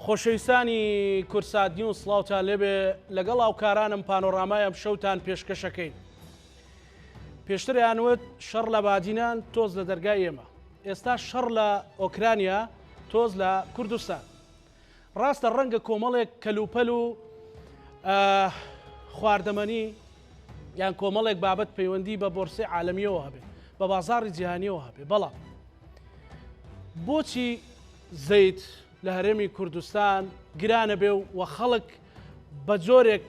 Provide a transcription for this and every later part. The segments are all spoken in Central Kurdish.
خۆشەویستانی کورسات نیوز سڵاوتان لێبێ لەگەڵ هاوکارانم پانۆڕامای ئەم شەوتان پێشکەشەکەین. پێشتر یانوت شەڕ لە بادینان تۆز لە دەرگای ئێمە، ئێستا شەڕ لە ئۆکرانیا تۆز لە کوردستان. ڕاستە ڕەنگە کۆمەڵێک کەلوپەل و خواردەمەنی یان کۆمەڵێک بابەت پەیوەندی بە بۆرسی عالەمیەوە هەبێ، بە بازاڕی جیهانیەوە هەبێ، بەڵام بۆچی زەیت لە هەرێمی کوردستان گرانە بێ و خەڵک بە جۆرێک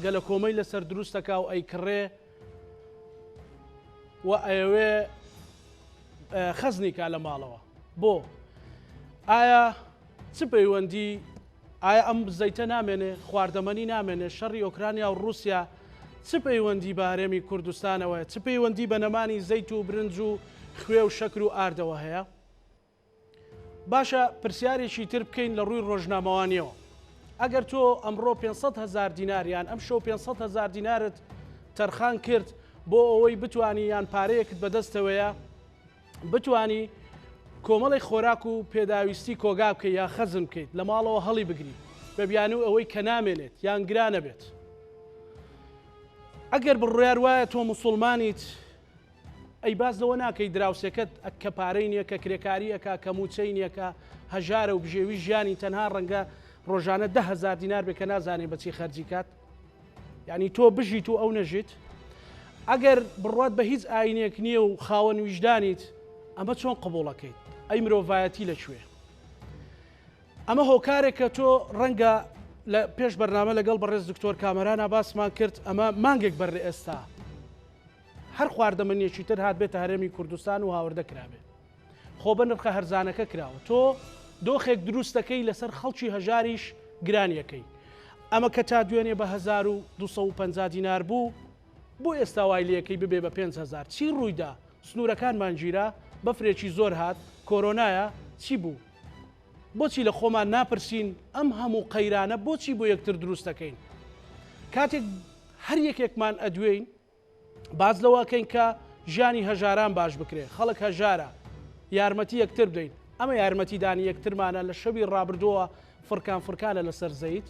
گەلە کۆمەی لەسەر دروستەکە و ئەیکڕێ و ئەوێ خەزنیکا لە ماڵەوە. بۆ ئایا چ پەیوەندی ئایا ئەم زەیتە نامێنێ، خواردەمەنی نامێنێ، شەڕی ئۆکرانیا و رووسیا چ پەیوەندی بە هەرێمی کوردستانەوەیە، چ پەیوەندی بە نەمانی زەیت و برنج و خوێ و شەکر و ئاردەوە هەیە؟ باشە پرسیارێکی تر بکەین لە ڕووی ڕۆژنامەوانیەوە. ئەگەر تۆ ئەمڕۆ 500,000 دیناریان ئەم شەو 500,000 دینارت تەرخان کرد بۆ ئەوەی بتوانی یان پارەیەکت بەدەستەوەیە بتوانی کۆمەڵی خۆراک و پێداویستی کۆگا بکەیت یا خەزم بکەیت لە ماڵەوە هەڵی بگری بە بیان و ئەوەی کە نامێنێت یان گرانە بێت. ئەگەر بڕوایار وایە تۆ موسڵمانیت ئەی باز لەوە ناکەی دراوسێکت کە پارەی نییە، کە کرێکاریەکە، کە موچەی نییە، کە هەژارە و بژێوی ژیانی تەنها ڕەنگە ڕۆژانە 10,000 دینار بێ کە نازانێ بەچی خەرجی کات، یعنی تۆ بژیت و ئەو نەژیت. ئەگەر بڕوات بە هیچ ئاینێک نییە و خاوەن ویژدانیت ئەمە چۆن قبوڵەکەیت؟ ئەی مرۆڤایەتی لەکوێ؟ ئەمە هۆکارێکە تۆ ڕەنگە لە پێش بەرنامە لەگەڵ بەڕێز دکتۆر کامەرانە باسمان کرد، ئەمە مانگێک بەڕێ ئێستا هەر خواردەمەنیەکی تر هات بێتە هەرێمی کوردستان و هاوردە کرابێ، خۆ بە نرخە هەرزانەکە کراوە، تۆ دۆخێک دروست دەکەی لەسەر خەڵکی هەژاریش گرانیەکەی. ئەمە کە تا دوێنێ بە 1250 دینار بوو بۆ ئێستا وای لەکەی ببێ بە 5,000. چی ڕوویدا؟ سنوورەکانمان گیرا، بەفرێکی زۆر هات، کۆرۆنایە، چی بوو؟ بۆچی لە خۆمان ناپرسین ئەم هەموو قەیرانە بۆچی بۆ یەکتر دروست دەکەین؟ کاتێک هەر یەکێکمان ئەدوێین باز لەوەکەین کە ژیانی هەژاران باش بکرێ، خەڵک هەژارە، یارمەتی یەکتر بدەین. ئەمە یارمەتیدانی یەکترمانە لە شەوی ڕابردووە فرکان فرکانە لەسەر زەیت،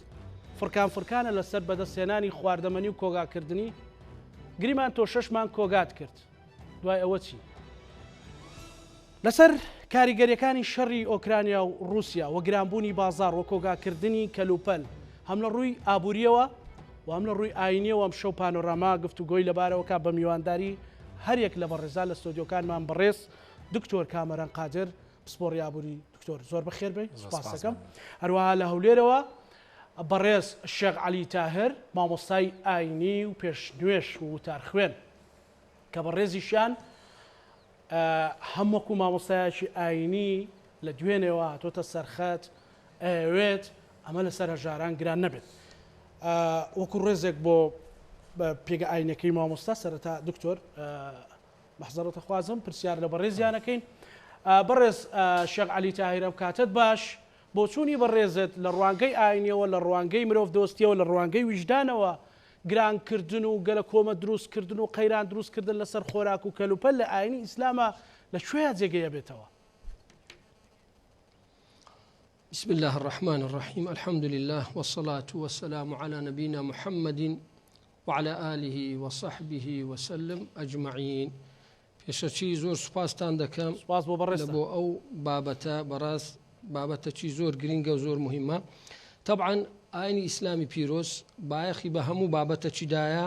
فرکان فرکانە لەسەر بەدەستێنانی خواردەمەنی و کۆگاکردنی. گریمان تۆ 6مان کۆگات کرد، دوای ئەوە چی؟ لەسەر کاریگەریەکانی شەڕی ئۆکرانیا و رووسیا و گرانبوونی بازار و کۆگاکردنی کەلوپەل هەم لە ڕووی ئابوووریەوە و هەم لە ڕووی ئاینیەوە ئەم شەو پانۆراما گفتوگۆی لەبارەوەکە بە میوانداری هەریەک لە بەڕێزا لە ستۆدیۆکانمان بەڕێز دکتۆر کامەران قادر پسپۆڕی ئابووری. دکتۆر زۆر بەخێر بێ، سوپاس دەکەم. هەروەها لە هەولێرەوە بەڕێز شێخ عەلی تاهر مامۆستای ئاینی و پێشنوێش و وتار خوێن کە بەڕێزیشیان هەم وەکو مامۆستایەکی ئاینی لە دوێنێەوە هاتۆتە سەرخەت ئەوێت ئەمە لەسەر هەژاران گران نەبێت. وەکو ڕێزێک بۆ پێگە ئاینەکەی مامۆستا سەرەتا دکتۆر مەحزەرەتە خوازم پرسیار لە بەڕێزیانەکەین. بەڕێز شێخ عەلی تاهیر ئەم کاتت باش بۆ چوونی بەڕێزت لە ڕوانگەی ئاینیەوە، لە ڕوانگەی مرۆڤ دۆستیەوە، لە ڕوانگەی ویژدانەوە گرانکردن و گەلە کۆمە دروستکردن و قەیران دروستکردن لەسەر خۆراک و کەلوپەل لە ئاینی ئیسلامە لەکوێیە جێگەیە بێتەوە؟ بسم الله الرحمن الرحيم الحمد لله والصلاة والسلام على نبينا محمد وعلى آله وصحبه وسلم أجمعين. پێشەچی زۆر سوپاسان دەکەم بۆ ئەو بابەتە، بەڕاست بابەتەکی زۆر گرینگە و زۆر مهمە. طبعا ئاینی ئیسلامی پیرۆز بایەخی بە هەموو بابەتەچیدایە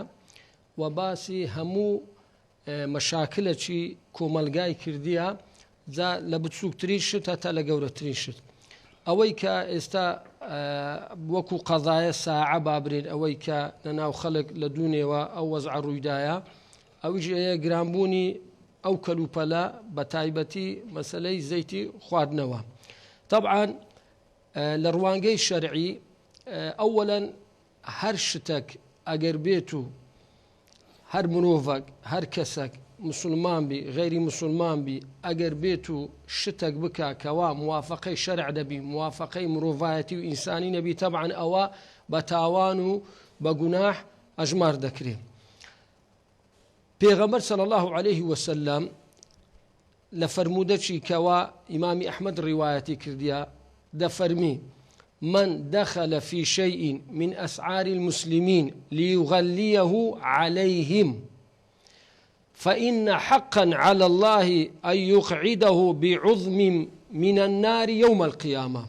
و باسی هەموو مەشاکلەکی کۆمەلگای کردیە، جا لە بچووکترین شت هەتا لە گەورەترین شت. ئەوەی کە ئێستا وەکو قەزایە ساعە بابرێن، ئەوەی کە لەناو خەڵک لە دوونێەوە ئەو وەزع ڕوویدایە، ئەویش گرانبوونی ئەو کەلوپەلە بە تایبەتی مەسەلەی زەیتی خواردنەوە. طبعا لە ڕوانگەی شەرعی ئەوەلەن هەر شتێک ئەگەر بێت و هەر مرۆڤک هەر کەسێک مسلمان بی غیری مسلمان بی ئەگەر بێت و شتێک بکە کەوا موافقەی شەرع دەبی، موافقەی مرۆڤایەتی و ئینسانی نەبی، طبعا ئەوە بە تاوان و بە گوناح ئەژمار دەکرێت. پێغەمبەر صلی الله عليه وسلم لە فەرمودەی کەوا ئیمامی ئەحمەد ڕیوایەتی کردیە دفرمي من دخل في شيء من أسعار المسلمين ليغليه عليهم فإن حقا على الله أن يقعده بعظم من النار يوم القيامة.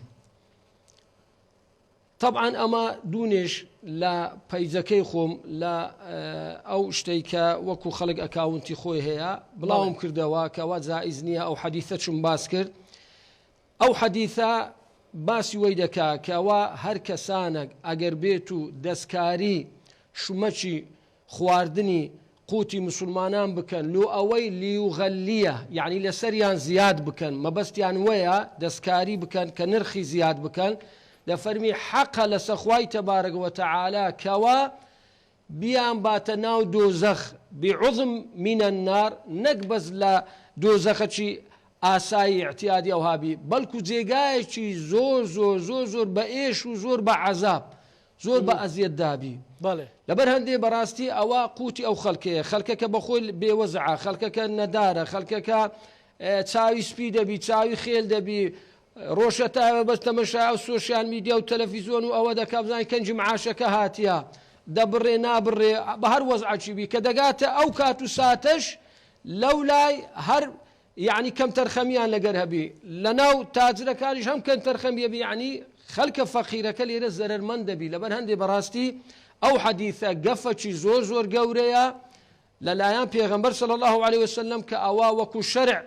طبعا أما دونش لا بيزكي خوم لا أو شتيكا وكو خلق أكاونتي خوي هيا بلاهم كردوا كوا زائزنية أو حديثة شمباسكر أو حديثة باسی وەی دەکا کەوا هەر کەسانێک ئەگەر بێت و دەستکاری شومەچی خواردنی قوتی مسلمانان بکەن لۆ ئەوەی لیوغەلیە یعنی لەسەریان زیاد بکەن مەبەستیان وەیە دەستکاری بکەن کە نرخی زیاد بکەن دەفەرمی حەقە لەسەر خوای تەبارەک وتەعالا کەوا بیان باتە ناو دۆزەخ بعظم من النار نەک بەس لە دۆزەخەچی ئاسایی اعتیادی ئەو هابی بەڵکو جێگایەکی زۆر زۆر زۆر زۆر بە ئێش و زۆر بە عەزاب زۆر بە ئەزیەت دابی لەبەر هەندێ بەڕاستی ئەوە قوتی ئەو خەڵکەیە خەڵکەکە بەخۆی بێوەزعە خەڵکەکە نەدارە خەڵکەکە چاوی سپی دەبی چاوی خێل دەبی ڕۆژە تاوە بەس تەمەشا و سۆشیال میدیا و تەلەڤیزۆن و ئەوە دەکا بزانین کەنجی معاشەکە هاتیە دەبڕێ نابڕێ بە هەر وەزعەکی بی کە دەگاتە ئەو کات و ساتەش لەو لای هەر يعني كم ترخميان لقرهبي لناو تاجر كاريش هم كم ترخمي بي يعني خلك فقيرة كلي رزر المندبي لبن هندي براستي أو حديثة قفة زور زور قوريا للايان بيغمبر صلى الله عليه وسلم كأوا وكو شرع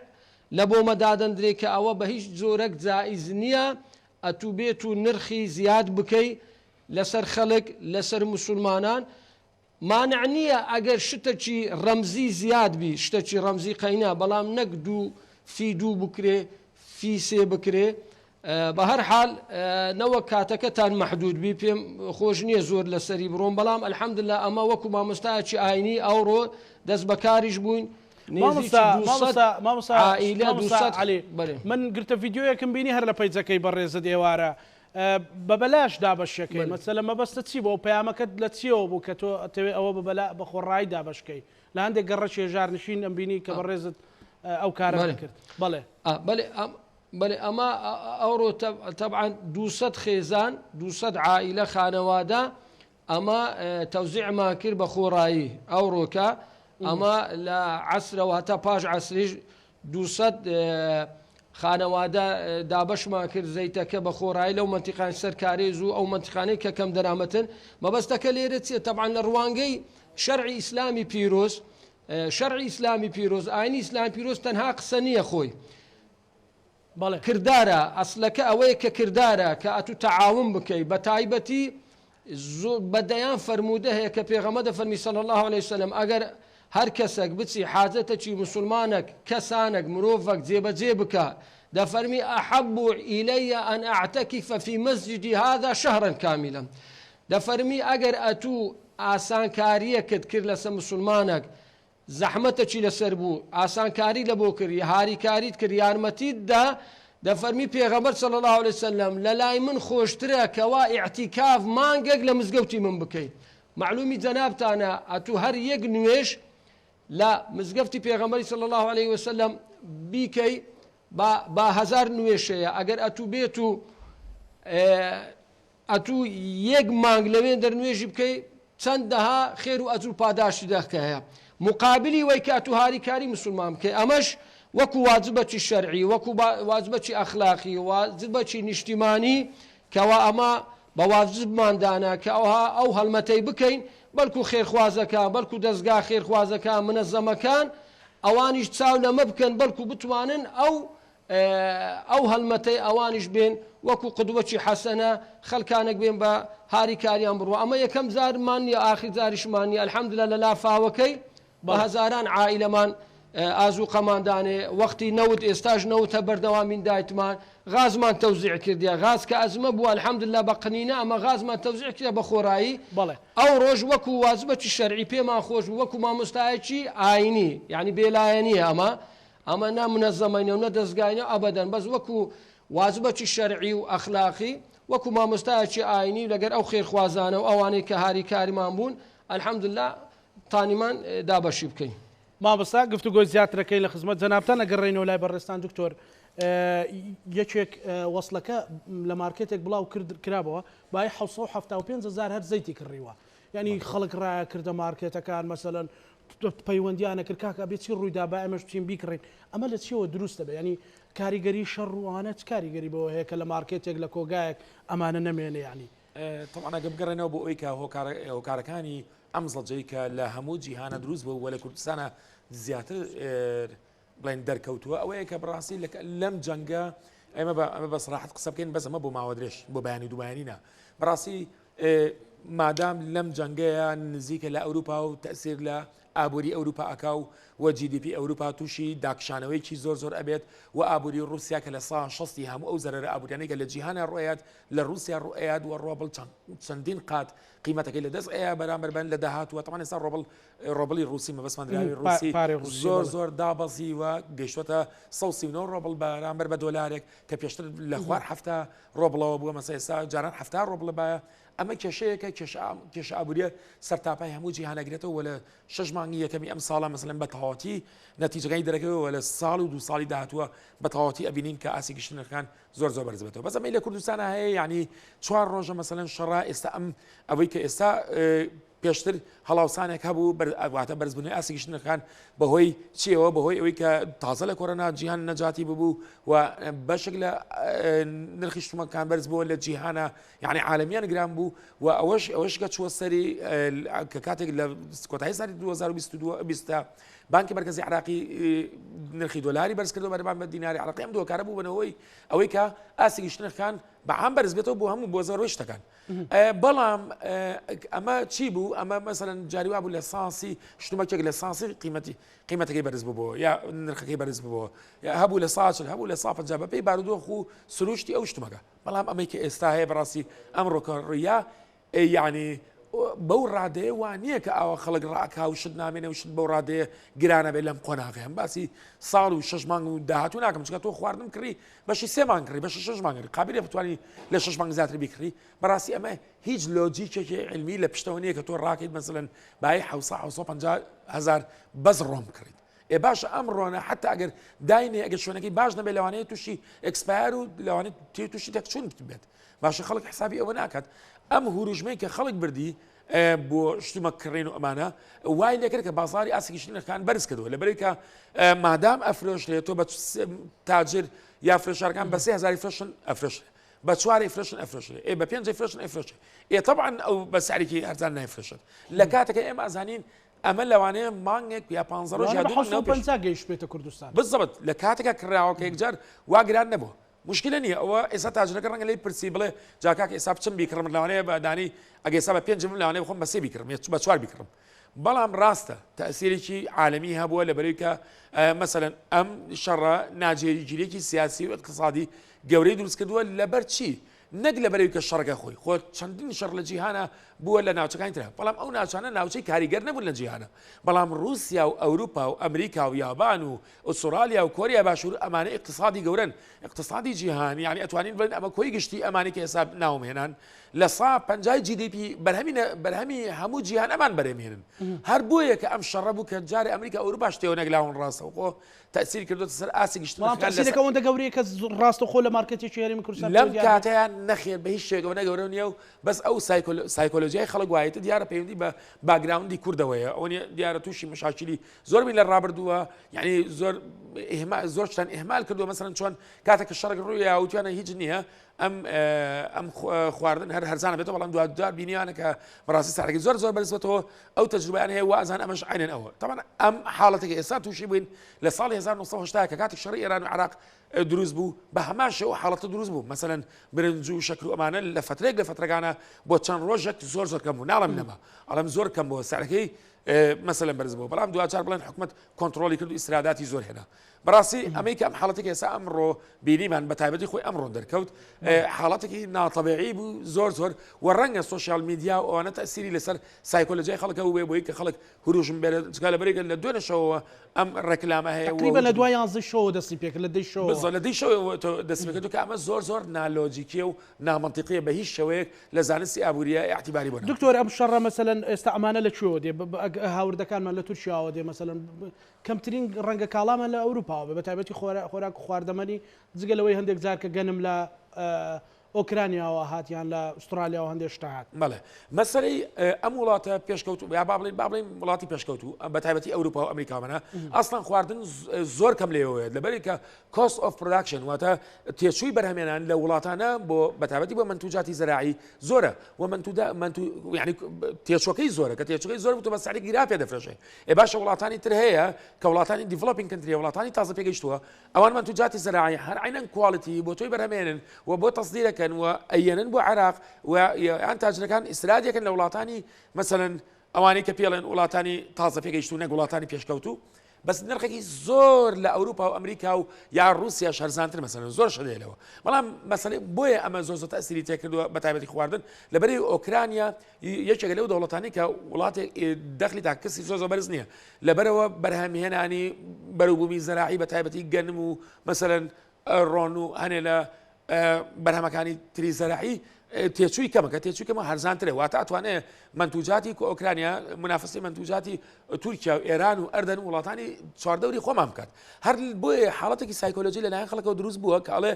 لبو مدادن دري كأوا بهيش زورك زائزنية أتوبيتو نرخي زياد بكي لسر خلق لسر مسلمانان مانع نییە ئەگەر شتێکی ڕەمزی زیاد بی شتێکی ڕەمزی قەینا بەڵام نەک دوو فی دوو بکرێ فی سێ بکرێ بە هەر حاڵ نەوەک کاتەکەتان مەحدود بی پێم خۆش نییە زۆر لەسەری بڕۆم بەڵام ئەلحەمدوللا ئەمە وەکو مامۆستایەکی ئاینی ئەوڕۆ دەست بەکاریش بووین من گرتە ڤیدیۆیەکم بینی هەر لە پەیجەکەی بەڕێزت ئێوارە بەبەلاش دابەشەکەی مەسەلە مەبەستە چی بۆ پەیامەکەت لە چیەوە بوو کە تۆ ئەتەوێ ئەوە بەبەلا بە خۆڕایی دابەشکەی لە هەندێک گەڕە شێژارنشین ئەم بینی کە بەڕێزت ئەو کارە کرد بەڵێ بەڵێ ئەمە ئەوڕۆ تەبعاً 200 خێزان 200 عائیلە خانەوادە ئەمە تەوزیعمان کرد بە خۆڕایی ئەوڕۆکە ئەمە لە عەسرەوە هەتا پاش عەسریش 200 خانەوادە دابەشمان کرد زەیتەکە بە خۆڕایی لەو مەنتیقان سەرکارێز و ئەو مەنتیقانەی کە کەم دەرامەتن مەبەستەکە لێرە چیە تەبعاً لە ڕوانگەی شەرعی ئیسلامی پیرۆز شەرعی ئیسلامی پیرۆز ئاینی ئیسلامی پیرۆز تەنها قسە نییە خۆی کردارە ئەسلەکە ئەوەیە کە کردارە کە ئەتوو تەعاون بکەی بە تایبەتی بەدەیان فەرموودە هەیە کە پێغەمبەر دەفەرمی صلی الله علیه وسلم ئەگەر هەر کەسێک بچی حاجەتێکی مسلمانێک کەسانێک مرۆڤێک جێبەجێ بکە دەفەرمی ئەحەبُ إلي أن أعتكف في مسجدي هذا شهرا كاملا دەفەرمی ئەگەر ئەتوو ئاسانکاریەکت کرد لەسەر مسلمانێک زەحمەتێکی لەسەر بوو ئاسانکاری لە بۆ کردی هاریکاریت کرد یارمەتیت دا دەفەرمی پێغەمبەر صلی الله عليه وسلم لە لای من خۆشترە کەوا ئیعتیکاف مانگێک لە مزگەوتی من بکەیت معلومی جەنابتانە ئەتوو هەر یەک نوێژ لە مزگەفتی پێغەمبەری صلی الله عليه وسلم بیکەی با 1000 نوێشەیە ئەگەر ئەتوو بێت و ئەتوو یەک مانگ لەوێن دەرنوێژی بکەی چەندەها خێر و ئەجر و پاداشی دەکە هەیە مقابلی وەی کە ئەتوو هاریکاری مسلمان بکەی ئەمەش وەکو واجبەتی شەرعی وەکو واجبەتی ئەخلاقی واجبەتی نیشتیمانی کەوا ئەمە بە واجبماندانە کە ئەو هەڵمەتەی بکەین بەڵکو خێرخوازەکان بەڵکو دەستگا خێرخوازەکان منەزەمەکان ئەوانیش چاو لەمە بکەن بەڵکو بتوانن ئەو هەڵمەتەی ئەوانیش بێن وەکو قودوەتی حەسەنە خەڵکانێک بێن بە هاریکاریان بڕوە ئەمە یەکەم زارمان نیە ئاخر زاریشمان نیە ئەلحەمدوللا لە لافاوەکەی بە هەزاران عائیلەمان ئازوو قەماندانێ وەختی نەوت ئێستاش نەوتە بەردەوامین دایتمان غازمان تەوزیع کردیە غاز کە ئەزمە بووە ئەلحەمدوللا بە قنینە ئەمە غازمان تەوزیع کردە بە خۆڕایی ئەو ڕۆژ وەکو واجبەتی شەرعی پێمان خۆش بوو وەکو مامۆستایەکی ئاینی یعنی بێلایەنیە ئەمە نە منەزەمەینە و نە دەستگاینە ئەبەدەن بەس وەکو واجبەتی شەرعی و ئەخلاقی وەکو مامۆستایەکی ئاینی لەگەر ئەو خێرخوازانە و ئەوانەی کە هاریکاریمان بوون ئەلحەمدوللا تانیمان دابەشی بکەین مابستا گفتوگۆی زیاترەکەی لە خزمەت جەنابتان ئەگەڕێنەوە لای بەڕێستان دکتۆر یەکێک وەسڵەکە لە مارکێتێک بڵاو کرابەوە بای 1970,000 هەر زەیتی کڕیوە یعنی خەڵک ڕایە کردە مارکێتەکان مەسەلەن پەیوەندیانە کرد کاکە بێت چی ڕوویدا با ئەمەش بچین بیکڕین ئەمە لە چیەوە دروستە بێ ینی کاریگەری شەڕوانە چ کاریگەری بەوە هەیە کە لە مارکێتێک لە کۆگایەک ئەمانە نەمێنێ ینی طبعا گەبگەڕێنەوە بۆ ئەوی کە هۆکارەکانی ئەم زەڵجەی کە لە هەموو جیهانە دروست بوو وە لە کوردستانە زیاتر بڵێن دەرکەوتووە ئەوەیە کە بڕاستی لەم جەنگە ئەمە بە سراحەت قسە بکەین بەس ئەمە بۆ ماوە درێژ بۆ بەیانی دووبیانینە بەڕاستی مادام لەم جەنگەیە نزیکە لە ئەوروپا و تەسیر لە ئابووری ئەوروپا ئەکاو و GDP ئەوروپا تووشی داکشانەوەیکی زۆر ئەبێت و ئابووری رووسیا کە لە سا 60 هەموو ئەو زەرەرە ئابووریانەیە لە جیهانە ڕۆیات لە رووسیا ڕۆیات و ڕۆبڵ چەندین قات قیمەتەکەی لە دەست ئەیە بەرامبەر بن لە داهاتوە تەمان ئێستا ڕۆبڵی رووسی مەبەستمەندراوی رووسی زۆر دابەزی و گەیشتوەتە 139 ڕۆبڵ بەرامبەر بە دۆلارێک کە پێشتر لە خوار هەفتە ڕۆبڵەوە بووە مەسە ئێستا جاران هەفتە ڕۆبڵە بایە ئەمە کێشەیەکە کێشە ئابووریە سەرتاپای هەموو جیهانەگرێتەوە لە 6 مانگی یەکەمی ئەم ساڵە مەسەلەن بە تەواوەتی نەتیجەکەی دەرەکەوە لە ساڵ و 2 ساڵی داهاتووە بە تەواوەتی ئەبینین کە ئاسی گشتنەکان زۆر بەرزبێتەوە بەس ئەمەی لە کوردستانە هەیە یعنی 4 ڕۆژە مەسەلەن شەڕا ئێستا ئەوەی کە ئێستا پێشتر هەڵاوسانێک هەبوو واتە بەرزبوونی ئاسی گشتنەکان بەهۆی چیەوە بەهۆی ئەوەی کە تازە لە کۆرۆنا جیهان نەجاتی ببوو و بەشێک لە نرخی شتومەکان بەرز بووە لە جیهانە یعنی عالمیان گران بوو و ئەوەش کە چوە سەری کە کاتێک لە کۆتایی ساڵی 2022 بانکی مرکزی عراقی نرخی دۆلاری بەرز کردەوە بەرەبان بە دیناری عراقی ئەم دووکارە بوو بنەوەی ئەوەی کە ئاسی گشتنەکان بەعام بەرز بێتەوە بۆ هەموو بۆ زۆربەی شتەکان بەڵام ئەمە چی بوو ئەمە مەسەلەن جاریوا بوو لە ساسی شتومەکێک لە ساسی قیمەتەکەی بەرز بووبەوە یا نرخەکەی بەرز بووبەوە هەبوو لە ساچل هەبوو لە سا 50 بەپێی بارودۆخ و سروشتی ئەو شتومەکە بەڵام ئەمەی کە ئێستا هەیە بەڕاستی ئەم ڕۆکەڕیا یعنی بەو ڕادەیە وانە کە ئەوە خەڵک ڕاکا و شت نامێنێ و شت بەو ڕادەیە گرانە بێت لەم قۆناغی ئەم باسی ساڵ و 6 مانگ و داهاتوو ناکەم چکە تۆ خواردن کڕی بەشی 3 مانگ کڕی بەشی 6 مانگ قابلیە بتوانانی لە 6 مانگ زیاتر بیکڕی بەڕاستی ئەمە هیچ لۆجیکێکی علمی لە پشتەوە نییە کە تۆ ڕاکەیت مەسەلەن بای 750,000 بەس ڕۆم کڕیت باشە ئەم ڕۆنە حتا ئەگەر داینێ ئەگەر شوێنەکەی باش نەبێت لەوانەیە تووشی ئەکسپایر و لەوانێت تووشی تەکچون بێت باشە خەڵک حسابی ئەوە ناکات ئەم هوروژمەی کە خەڵک بردی بۆ شتومە کڕین و ئەمانە وای لێکرد کە بازاری ئاسیگەشتنەکان بەرز کردەوە لەبەرەوەی کە مادام ئەفرۆشرێت تۆ بە تاجر یا فرۆشارەکان بە 3,000 فرۆشن ئەفرۆشرێ بە 4 فرۆشن ئەفرۆشرێ بە 5 فرۆشن ئەفرۆشرێ طبعا ئەو بە سعرێکی هەرزان نایفرۆشێت لە کاتێکە ئێمە ئەزانین ئەمە لەوانەیە مانگێک یا 15 ڕۆژ یا گەیشت بێتە کوردستان بالضبط لە کاتێکە کراوەکە یەکجار واگران نەبووە مشکلە نییە ئەوە ئێستا تاجرەکە ڕەنگە لی پرسی بڵێ جاکاک ئێستا بچم بیکڕم لەوانەیە بەدانی ئەگە ئێستا بە 5 لەوانەیە بخۆم بە 3 بیکڕم بە 4 بیکڕم بەڵام ڕاستە تەسیرێکی عالەمی هەبووە لەبەرەوەی کە مەسەلەن ئەم شەڕە ناجێریگیریەکی سیاسی و اقتصادی گەورەی دروست کردووە لەبەر چی نەک لەبەرەوەی کە شەڕەکە خۆی خۆ چەندین شەڕ لە جیهانە بووە لە ناوچەکانی ترە بەڵام ئەو ناوچانە ناوچەی کاریگەر نەبوون لە جیهانە بەڵام رووسیا و ئەوروپا و ئەمریکا و یابان و ئوسترالیا و کۆریا باشوور ئەمانە اقتصادی گەورن اقتصادی جیهان یعنی ئەتوانین بڵێن ئەمە کۆی گشتی ئەمانی کە ئێستا ناومێنان لە 150 GDP بەرهەمی هەموو جیهان ئەمان بەرهەمێنن هەر بۆیە کە ئەم شەڕە بوو کە جارێ ئەمریکا ئەوروپا شتێوە نەگلاون ڕاستەوە خۆ تأثیر کردوتە سەر ئاسی گشتنەکان تأثیرەکە ئەوەندە گەورەیە کە ڕاستەخۆ لە مارکێتێکی هەرێمی کوردستان لەم کاتەیان نەخێر بە هیچ شتێکەوە نەگەورە نییە و بەس ئەو سایکۆلۆژیای خەڵک وایەتە دیارە پەیوەندی بە باگراوندی کوردەوەیە ئەوە دیارە تووشی مشاکلی زۆربی لە ڕابردووە یعنی زۆر شتان ئێهمال کردووە مەسەلەن چۆن کاتێک کە شەڕێک ڕووی یاوتوانە هیچ نییە ئەم خواردن هەرزانە بێتەوە بەڵام دوار بینیانە کە بەڕاستی ساعتێکی زۆر بەرزبێتەوە ئەو تەجروبەیان هەیە وازان ئەمەش عینەن ئەوە طبعا ئەم حاڵەتێکی ئێستا تووشی بووین لە ساڵی 1970 کە کاتێک شەڕی ئێران و عێراق دروست بوو بە هەمان شێوە حاڵەتە دروست بوو مەسەلەن برنج و شەکر و ئەمانە لە فترێک لە فترەکانە بۆ چەند ڕۆژێک زۆر کەم بوو ناڵم نەما ئەڵم زۆر کەم بووە ساعتەکەی مەسەلەن بەرز بوو بەڵام دوچار بڵێن حکومەت کۆنتترۆلی کرد و ئیسراداتی زۆر هێنا بەڕاستی ئەمریکا ئەم حاڵەتێک ئێستا ئەمڕۆ بینیمان بە تایبەتی خۆی ئەمڕۆ دەرکەوت حاڵەتێکی ناتەبیعی بوو زۆر و ڕەنگە سوۆسیال میدیا و ئەوانە تەسیری لەسەر سایکۆلۆژیای خەڵکە بووێ بۆی کە خەڵک هوروژم بێت جگا لەبەرێک لە دوێنەشەوە ئەم ڕێکلامە هەیە تقریبا لە دوای 11 شەوە دەستی پێکرد لە دەی شەوە لە دەی شەوە دەست پێکردو کە ئەمە زۆر نالۆجیکیە و نامەنتیقیە بە هیچ شەوەیەک لە زانستی ئابوووریە اعتیباری بوون. دکتۆر ئەم شەڕە مەسەلەن ئێستا ئەمانە لەکوێوە دێ هاوردەکانمان لە تورکیاوە دێ مەسەلەن کەمترین ڕەنگە کاڵامە لە ئەوروپاوە بە تایبەتی خۆراک و خواردەمەنی جگە لەوەی هەندێک جار کە گەنم لە ئۆکرانیاوە هاتیان لە ئوسترالیاوە هەندێک شتە هات. بەڵێ مەسەلەی ئەم وڵاتە پێشکەوتو یا با بڵین وڵاتی پێشکەوتو بە تایبەتی ئەوروپا و ئەمریکامانە ئەسڵان خواردن زۆر کەم لێوەیە لەبەرێک کە cost of production واتە تێچووی بەرهەمێنان لە وڵاتانە بۆ بە تایبەتی بۆ منتوجاتی زراعی زۆرە و یعنی تێچۆکەی زۆرە کە تێچۆکەی زۆر بوو بە سعری گیرا پێ دەفرۆشێ باشە وڵاتانی تر هەیە کە وڵاتانی دیڤلۆپینگ کەنتری وڵاتانی تازە پێگەیشتووە ئەوان منتوجاتی زراعی هەر عینەن کواڵیتی بۆ تۆی بەرهەمێنن و بۆ تەصدیرەکە و ئەیەنن بۆ عێراق و ئەیان تاجرەکان ئیسرادیەکەن لە وڵاتانی مەسەلەن ئەوانەی کە پێڵێن وڵاتانی تازە پێگەیشتوو نەک وڵاتانی پێشکەوتو بەس نرخێکی زۆر لە ئەوروپا و ئەمریکا و یا رووسیا شەرزانتر مەسەلەن زۆر شەدێلەوە بەڵام مەسەلەی بۆیە ئەمە زۆر تەسیری تێکردووە بە تایبەتی خواردن لەبەری ئۆکرانیا یەکێکە لەو دەوڵەتانی کە وڵاتێک دەخلی تا کەسی زۆر بەرز نییە لەبەرەوە بەرهەمهێنانی بەروبوومی زەراعی بە تایبەتی گەنم و مەسەلەن ڕۆن و هەنێ لە بەرهەمەکانی تری زەراعی تێچووی کەمە کە تێچووی کەمە هەرزانترێ واتە ئەتوانێت منتوجاتی ئۆکرانیا منافسی منتوجاتی تورکیا و ئێران و ئەردەن وڵاتانی چواردەوری خۆمان بکات هەر بۆیە حاڵەتێکی سایکۆلۆژی لەلایەن خەڵکەوە دروست بووە کە ئەڵێ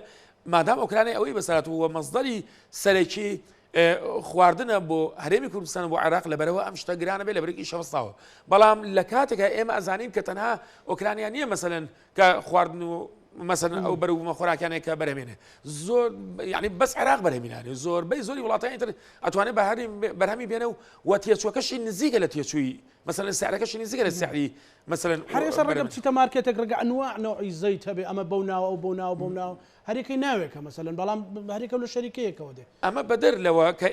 مادام ئۆکرانیا ئەوەی بەسەرات و مەزدەری سەرەکی خواردنە بۆ هەرێمی کوردستان بۆ عێراق لەبەرەوە ئەم شتە گرانە بێ لەبەرێکی شەوەستاوە بەڵام لە کاتێکە ئێمە ئەزانین کە تەنها ئۆکرانیا نییە مەسەلەن کە خواردن و مثلا ئەو بەروبوومە خۆراکیانێک کە بەرهەمێنێ زۆر یعنی بەس عێراق بەرهەمێنانی زۆربەی زۆری وڵاتانی تر ئەتوانێت بەرهەمی بێنە و تێچووەکەشی نزیکە لە تێچووی مثلا سعرەکەشی نزیکە لە سعری مثلا هەرێستا ڕەنگە بچیتە مارکێتێک ڕەنگە ئەنواع نوعی زەیت هەبێ ئەمە بەو ناوە و بەو ناوە بەو ناوە هەرێکەی ناوێکە مەسەلەن بەڵام هەرێکە لە شەریکەیەکەوە دێ ئەمە بەدەر لەوە کە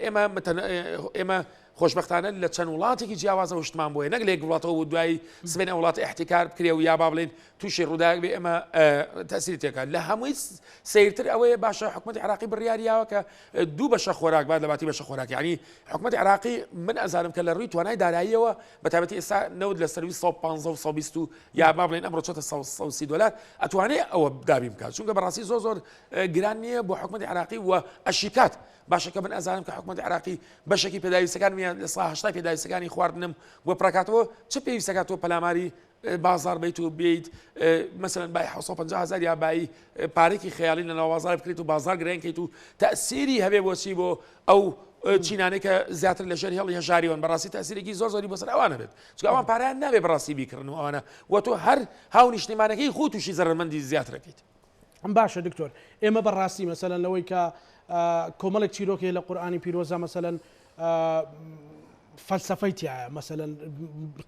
ئێمە خۆشبەختانە لە چەند وڵاتێکی جیاوازە وشتمان بۆیە نەک لێک وڵاتەوە و دوای سبێنە وڵات احتیکار بکرێ و یا با بڵێن تووشی ڕووداوێ بێ ئەمە تەسیری تێکات لە هەمووی سیرتر ئەوەیە باشە حکوومەتی عێراقی بڕیاریاوە کە دوو بەشە خۆراک بعد لە باتی بەشە خۆراک یعنی حکوومەتی عێراقی من ئەزانم کە لە ڕووی توانای داراییەوە بە تایبەتی ئێستا نەود لە سەروی 150 و 120 یا با بڵێن ئەمڕۆ چۆتە 130 دلار ئەتوانێت ئەوە دابی بکات چونکە بەڕاستی زۆر گران نییە بۆ حکوومەتی عێراقی و ئەشیکات باشە کە من ئەزانم کە حکوومەتی عێراقی بەشێکی پێداویستەکان لە ساهشتای پێداویستەکانی خواردنم بۆ پڕکاتەوە چه پێویستەکاتەوە پەلاماری بازار بیت و بیت مثلا بای 750,000 یا بای پارێکی خەیاڵی لە ناو بازار بکرێت و بازار گرێنکەیت و تەسیری هەبێ بۆچی بۆ ئەو چینانەی کە زیاتر لە ژێر هێڵی هەژاریەوەن بەڕاستی تەسیرێکی زۆری بۆسەر ئەوانە بێت چونکە ئەوان پارەیان نابێ بەڕاستی بیکردن و ئەوانە و تۆ هەر هاو نیشتیمانەکەی خۆ تووشی زەرمەندی زیاترەکەیت. باشە دکتۆر ئێمە بەڕاستی مەسەلەن لەوەی کە کۆمەڵێک چیرۆکی لە قورئانی پیرۆزە مەسەلەن فەلسەفەی تایە مەسەلەن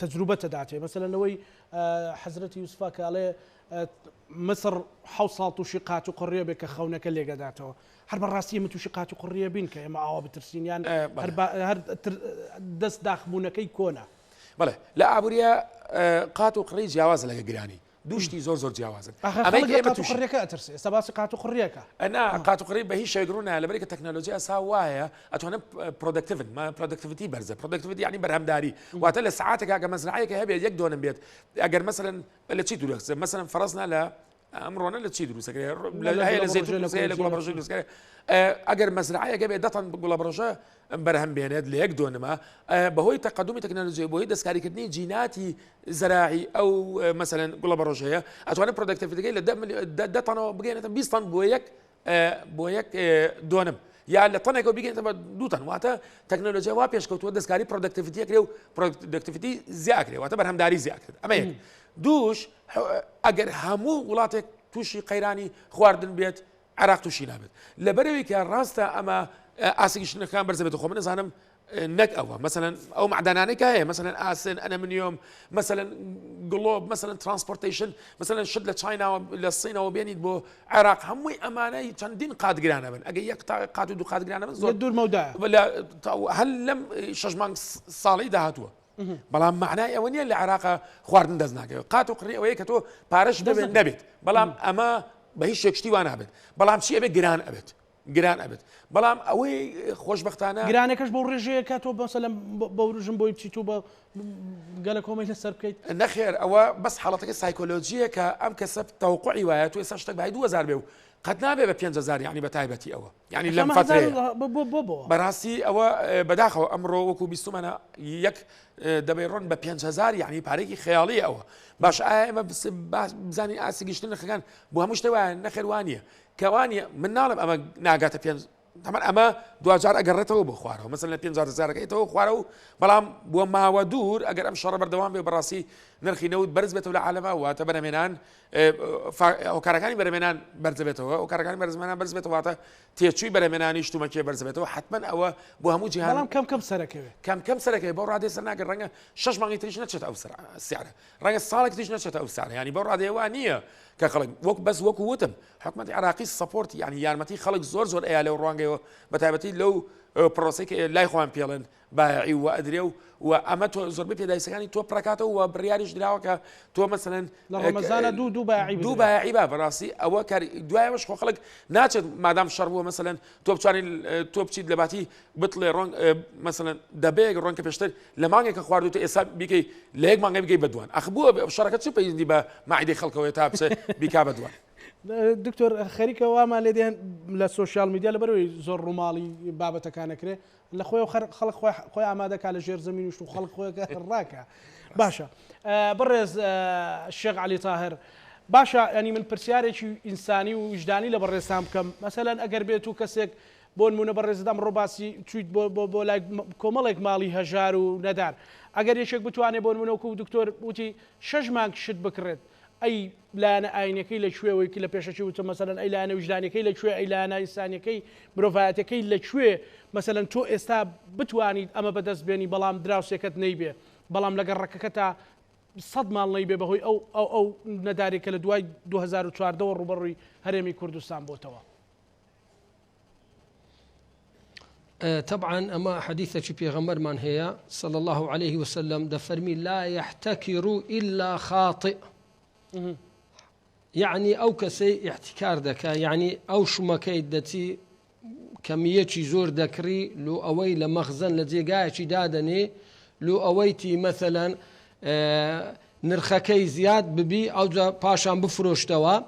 تەجروبەتە داتێ مەسەلەن لەوەی حەزرەتی یوسفا کە ئەڵێ مصر 700 تووشی قات و قڕیە بێ کە خەونەکە لێگەداتەوە هەر بەڕاستی ئێمە تووشی قات و قڕیە بین کە ئێمە ئاوا بترسینیان هەر دەست داخبوونەکەی کۆنا بەڵێ لە ئابووریە قات و قڕی جیاوازە لەگە گرانی دوشتی زۆر جیاوازن ئەمەڕێەکە ئەترسێ ئێستا باسی قات و قڕیەکە ئەنا قات و قڕی بە هیچ شێگرونە لەبەرێک کە تەکنۆلۆژی ئەسا وایە ئەتوانم پرۆدەکتیڤیتی بەرزە پرۆدەکتیڤیتی یعنی بەرهەمداری واتە لە ساعاتێک ئەگە مەزرعەیەکە هەبێت یەک دۆنم بێت ئەگەر مەسەلەن لە چی دروست مەسەلەن فەرەزنا لە ئەمڕۆنە لە چی دروستەکرێ لە زەیتون لە گوڵە بەڕۆژەی دروستکرێ ئەگەر مەزرعەیەکە بێت دەتەن گوڵە بەڕۆژە بەرهەم بێنێت لە یەک دۆنمە بەهۆی تەقەدومی تەکنۆلۆژی بۆی دەستکاریکردنی جیناتی زەراعی ئەو مەسەلەن گوڵە بەڕۆژەیە ئەتوانێت پرۆدەکتیڤیتەکەی لە 10 تەنەوە بگەێنێتە 20 تەن بۆ یەک دۆنم یا لە تەنێکەوە بگەێنێتە بە 2 تەن واتە تەکنۆلۆژیا وا پێشکەوتووە دەستکاری پرۆدەکتیڤیتیەکرێ و پرۆدەکتیڤیتی زیاکرێ واتە بەرهەمداری زیاکرد ئەمە یەک دووش ئەگەر هەموو وڵاتێک تووشی قەیرانی خواردن بێت عێراق تووشی نابێت لەبەرەوەی کە ڕاستە ئەمە ئاسیگەشتنەکان بەرزە بێت خۆ من نەزانم نەک ئەوە مثلا ئەو معدانانێک هەیە مثلا ئاسن ئەنەمنیۆم مثلا گڵۆب مثلا ترانسپۆرتیشن مثلا شت لە چایناوە لە سینەوە بێنیت بۆ عێراق هەمووی ئەمانەی چەندین قاتگرانە بن ئەگە یەک قات و دوو قاتگرانە بن زۆر دوور مەودایە هەل لەم 6 مانگ ساڵی داهاتووە بەڵام معنای ئەوە نیە لە عێراقا خواردن دەست ناکەوێت قات و قڕی ئەوەیە کە تۆ پارەش نەبێت بەڵام ئەمە بە هیچ شتێکی وان نابێت بەڵام چی ئەبێت گران ئەبێت بەڵام ئەوەی خۆشبەختانە گرانەکەش بۆ ڕێژەیە کە تۆ بەسەلەم بە ورژم بۆی بچیت و بە گەلە کۆمەی لەسەر بکەیت نەخێر ئەوە بەس حاڵەتەکە سایکۆلۆجیە کە ئەم کەسە تەوقعی وایە تو ئێستا شتێک بەهای 2000 بێ و قەت نابێ بە 5000 یعنی بە تایبەتی ئەوە یعنی لەم فترەیە بەڕاستی ئەوە بەداخەوە ئەمڕۆ وەکو بیستمانە یەک دەبێ ڕۆن بە 5000 یعنی پارێکی خەیاڵی ئەوە باش ئایا ئێمە بزانین ئاسی گەشتن نرخەکان بۆ هەموو شتەوە نەخێوانیە کەوانە من ناڵم ئەمە ناگاتە 5 تەمان ئەمە دوجار ئەگەڕێتەوە بۆ خوارەوە مەسەن لە 5000ەکەیتەوە خوارە و بەڵام بۆ ماوە دوور ئەگەر ئەم شەڕە بەردەوام بێ بەڕاستی نرخی نەوت بەرز بێتەوە لە عالەما واتە بەرهەمێنان هۆکارەکانی بەرهەمێنان بەرز بێتەوە هۆکارەکانی بەرزمێنان بەرز بێتەوە واتە تێچووی بەرهەمێنانی شتومەکێ بەرز بێتەوە حتمەن ئەوە بۆ هەموو جیهان بەڵام کەم سەرەکەوێت کەم سەرەکەی بۆ ڕادێ سەر ناگەر ڕەنگە 6 مانگی تریش نەچێت ئەو سیارە ڕەنگە ساڵێک تریش نەچێتە ئەو سیارە ینی بۆ ڕادێوە نییە کە خەڵک وەک بەس وەکو وتم حکومەتی عراقی سەپۆرت ینی یارمەتی خەڵک زۆر ئەیا لەو ڕوانگەیەوە بەتایبەتی لەو پرۆسەی کە لای خۆیان پێڵێن بایعی و ئەدرێ و ئەمە تۆ زۆربەی پێداویستەکانی تۆ پڕکاتەوە و بڕیاریش دراوە کە تۆ مەسەلەن لە ڕەمەزانە دوو بایعی با بەڕاستی ئەوە کاری دوایەوەش خۆ خەڵک ناچێت مادام شەڕ بووە مەسەلەن تۆ بتوانین تۆ بچیت لە باتی بتڵێ ڕۆنگ مەسەلەن دەبێت ڕۆنکە پێشتر لە مانگێکە خواردوتە ئێستا بیکەی لە یەک مانگە بگەی بەدوان ئەخ بووە شەڕەکە چ پەیوەندی بە ماعیدەی خەڵکەوەی تا بچێ بیکا بەدوان دکتۆر خەریکە وامان لێ دێن لە سوۆسیال میدیا لەبەرەوەی زۆر ڕووماڵی بابەتەکانەکرێ لە خۆی خەڵک خۆی ئامادەکە لە ژێر زەمین و خەڵک خۆیەکە ڕاکە باشە بەڕێز شێخ عەلی تاهر باشە ینی من پرسیارێکی ئینسانی و وجدانی لە بەڕێزتان بکەم مەسەلەن ئەگەر بێت و کەسێک بۆ نمونە بەڕێزدەم ڕۆباسی چویت بۆ لای کۆمەڵێک ماڵی هەژار و نەدار ئەگەر یەکێک بتوانێت بۆ نمونە وەکو دکتۆر وتی 6 مانگ شت بکڕێت ئەی لایەنە ئاینەکەی لەکوێوەی لە پێشەکی وتە مەسەلەن ئەی لایەنە وجدانەکەی لەکوێ ئەی لایەنە ئینسانیەکەی مرۆڤایەتەکەی لەکوێ مەسەلەن تۆ ئێستا بتوانیت ئەمە بەدەست بێنی بەڵام دراوسێکت نەیبێ بەڵام لەگەڵ ڕەکەکە تا 100 ماڵ نەیبێ بەهۆی ئەو نەدارێکە لە دوای 2014 ڕوبەڕووی هەرێمی کوردستان بۆتەوە طبعا أما حديثة بيغمر من هي صلى الله عليه وسلم دفرمي لا يحتكر إلا خاطئ يعني أو كسي احتكار دكا يعني أو شمكي دتي كمية زور دكري لو أوي لمخزن لزيقاية دادني لو أويتي مثلا نرخكي زياد ببي أو باشان بفروشتوا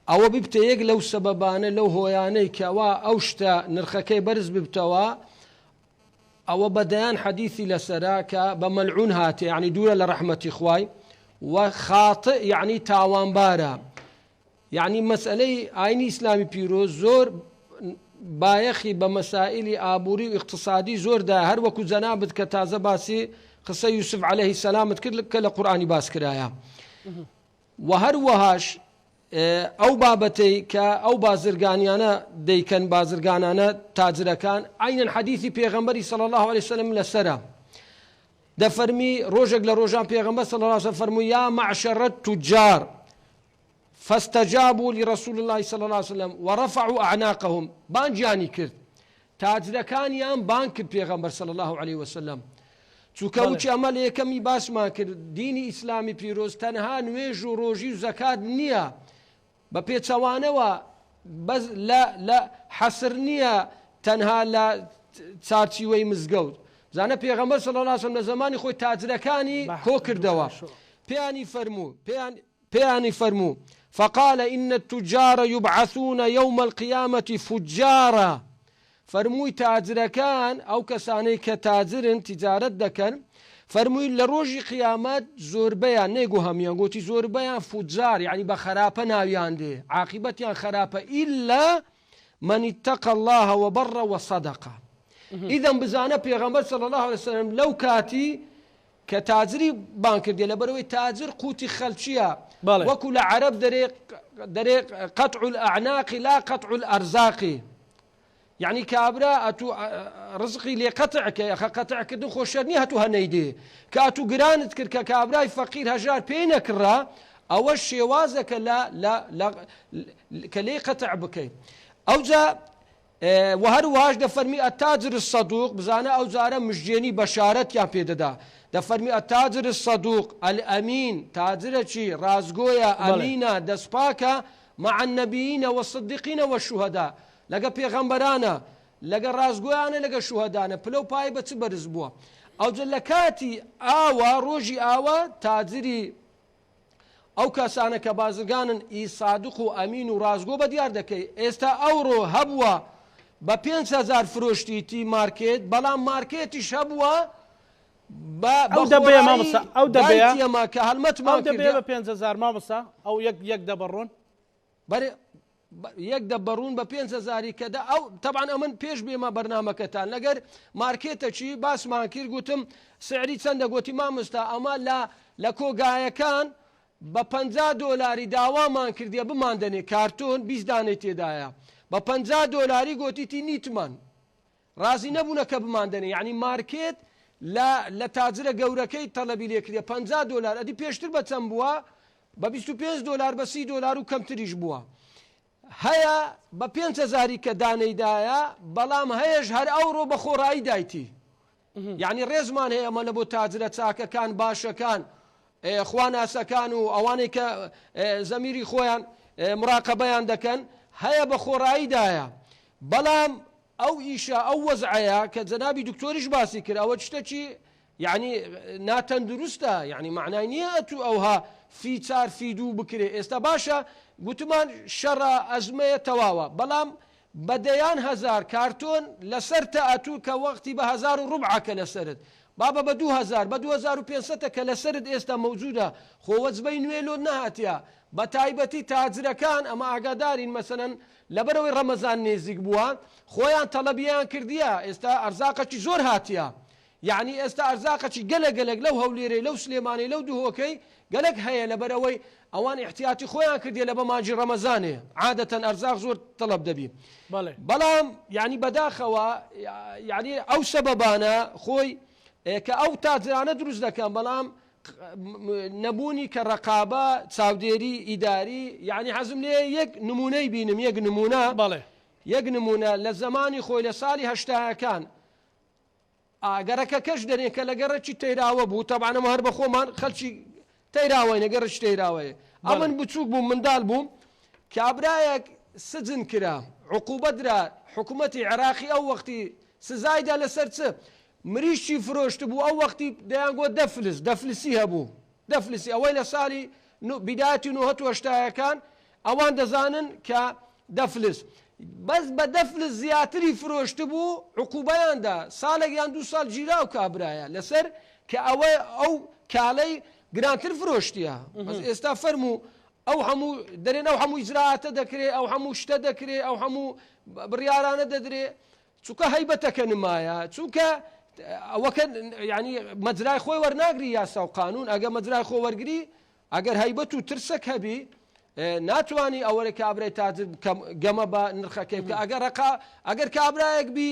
أو ببتيق لو سببانه لو هوياني كوا أوشتا نرخكي برز ببتوا أو بديان حديثي لسراكا بملعون هاتي يعني دولة لرحمة إخواي وخاطئ يعني تاوان بارا يعني مسألة آيني إسلامي بيروز زور بايخي بمسائل آبوري واقتصادي زور داهر وكو زنابت كتازة باسي قصة يوسف عليه السلام كلا قرآني باس كرايا وهر وهاش أو بابتي أو بازرگانيانا ديكن بازرگانانا تاجركان عين حديثي بيغمبري صلى الله عليه وسلم لسرا دفرمي روجك لروجان بيغمبر صلى الله عليه وسلم فرمو يا معشر التجار فاستجابوا لرسول الله صلى الله عليه وسلم ورفعوا أعناقهم بان جاني كرت تاجركان يام بان كرت بيغمبر صلى الله عليه وسلم چوکەوچی ئەمە لە یەکەمی باسمان کرد دینی ئیسلامی پیرۆز تەنها نوێژ و ڕۆژی و زەکات نییە بە پێچەوانەوە لە حەسر نییە تەنها لە چارچیوەی مزگەوت زانە پێغەمبەر صلی الله علیه و سلم لە زمانی خۆی تاجرەکانی کۆ کردەوە پێیانی فەرموو فقال إن التجار يبعثون يوم القيامة فجارا فرمووی تاجرەکان ئەو کەسانەی کە تاجرن تیجارەت دەکەن فەرمووی لە ڕۆژی قیامەت زۆربەیان نێگو هەمیان گوتی زۆربەیان فوجار یعنی بە خراپە ناویان دێ عاقبەتیان خراپە إلا من اتقى الله وبر وصدق ئیدەن بزانە پێغەمبەر صلی الله عليه وسلم لەو کاتی کە تاجری بان کردێ لەبەرەوەی تاجر قوتی خەلچیە وەکو لە عەرەب دەرێ قطع الأعناق لا قطع الأرزاق يعني كابرا أتو رزقي لي قطع كدو خوشرني هاتو هنيدي كاتو جرانت كابرا فقير هجار بينك را أول شيء وازك لا كلي قطع بكي أو جا وهر واج دفرمي التاجر الصدوق بزانا أو زارا مجيني بشارت يا بيددا دەفەرمی التاجر الصدوق الأمين تاجرەکی ڕازگۆیە ئەمینە دەستپاکە مع النبيين والصديقين والشهداء لەگە پێغەمبەرانە لەگە ڕازگۆیانە لەگە شوهەدانە پلە و پای بە چ بەرز بووە ئەوجە لە کاتی ئاوا ڕۆژی ئاوا تاجری ئەو کەسانە کە بازرگانن ئی صادق و ئەمین و ڕازگۆ بە دیار دەکەی ئێستا ئەوڕۆ هەبووە بە 5,000 فرۆشتیتی مارکێت بەڵام مارکێتیش هەبووە ئەو دەبێمە کە هەلمەتمان دەبێ بە 5,000 مامۆستا ئەو یەک دەبڕۆن یەک دەبڕون بە 5,000 کەدا ئەو تەبعاً ئەمن پێش بێمە بەرنامەکەتان لەگەر مارکێتەچی باسمان کرد گوتم سعری چەندە گوتی مامۆستا ئەمە لە کۆگایەکان بە $50 داوامان کردیە بماندنێ کارتۆن 20 دانەی تێدایە بە $50 گوتیتی نیتمان ڕازی نەبوونە کە بماندنێ یعنی مارکێت لە تاجرە گەورەکەی تەڵەبی لێکردە $50 ئەدی پێشتر بە چەند بووە بە $25 بە $30 و کەمتریش بووە هەیە بە 5,000 کە دانەیدایە بەڵام هەیەش هەر ئەوڕۆ بە خۆڕایی دایتی یعنی ڕێزمان هەیە ئەمە لە بۆ تاجرە چاکەکان باشەکان خواناسەکان و ئەوانەی کە زەمیری خۆیان مراقەبەیان دەکەن هەیە بە خۆڕاییدایە بەڵام ئەو ئیشە ئەو وەزعەیە کە جەنابی دکتۆریش باسی کرد ئەوە شتێکی یعنی ناتەندروستە یعنی معنای نییە ئەتو ئەوها فی 4 فی 2 بکرێ ئێستا باشە گوتمان شەڕە ئەزمەیە تەواوە بەڵام بەدەیان هزار کارتۆن لەسەر تەئەتوو کە وەختی بە 1,000 لەسرت بابە بە 2,000 بە 2,500 کە لەسرت ئێستا مەوجودە خۆوەجبەی نوێ لۆ نەهاتیە بە تایبەتی تاجرەکان ئەمە ئاگادارین مەسەنەن لەبەرەوەی ڕەمەزان نێزیک بووە خۆیان تەڵەبیان کردیە ئێستا ئەرزاقەکی زۆر هاتیە یعنی ئێستا ئەرزاقەکی گەلە لەو هەولێرەی لەو سلێمانی لەو دووهۆکەی گەلک هەیە لەبەرەوەی ئەوان احتیاتی خۆیان کردیە لە بەمانجی ڕەمەزانێ عادەتەن ئەرزاق زۆر تەڵەب دەبی بەڵام یعنی بەداخەوە یعنی ئەو سەبەبانە خۆی کە ئەو تاجرانە دروست دەکەن بەڵام نەبوونی کە ڕقابە چاودێری ئیداری یعنی حەزم لێ یەک نمونەی بینم یەک نمونە لە زمانی خۆی لە ساڵی هەشتاکان ئاگەرەکە کەش دەرێن کە لە گەڕەکی تەیراوە بوو تەبعانەمە هەر بە خۆمان خەڵکی تەیراوەی نەگەڕش تەیراوەیە ئەمن بچووک بووم منداڵ بووم کابرایەک سجن کرا عقوبەترا حکوومەتی عێراقی ئەو وەختی سزایدا لەسەر چ مریشی فرۆشت بوو ئەو وەختی دەیانگوت دەفلسی هەبوو دەفلسی ئەوەی لە ساڵی بیداەتی 1970 ئەوان دەزانن کە دەفلس بەس بە دەفلس زیاتری فرۆشت بوو عقوبەیاندا ساڵێک یان 2 ساڵ گیرا و کابرایە لەسەر کە ئەو کاڵەی گرانتر فرۆشتیە بەس ئێستا فەرموو ئەو هەموو دەرێن ئەو هەموو ئیجراعاتە دەکرێت ئەو هەموو شتە دەکرێت ئەو هەموو بڕیارانە دەدرێت چونکە هەیبەتەکە نمایە چونکە ئەوەکە ینی مەجرای خۆی وەرناگری یاسا و قانون ئەگە مەجرای خۆ وەرگری ئەگەر هەیبەت و ترسەک هەبی ناتوانانی ئەوەی کابرای تاجر گەمە بە نرخەکەی بکە ئەگەر کابرایەک بی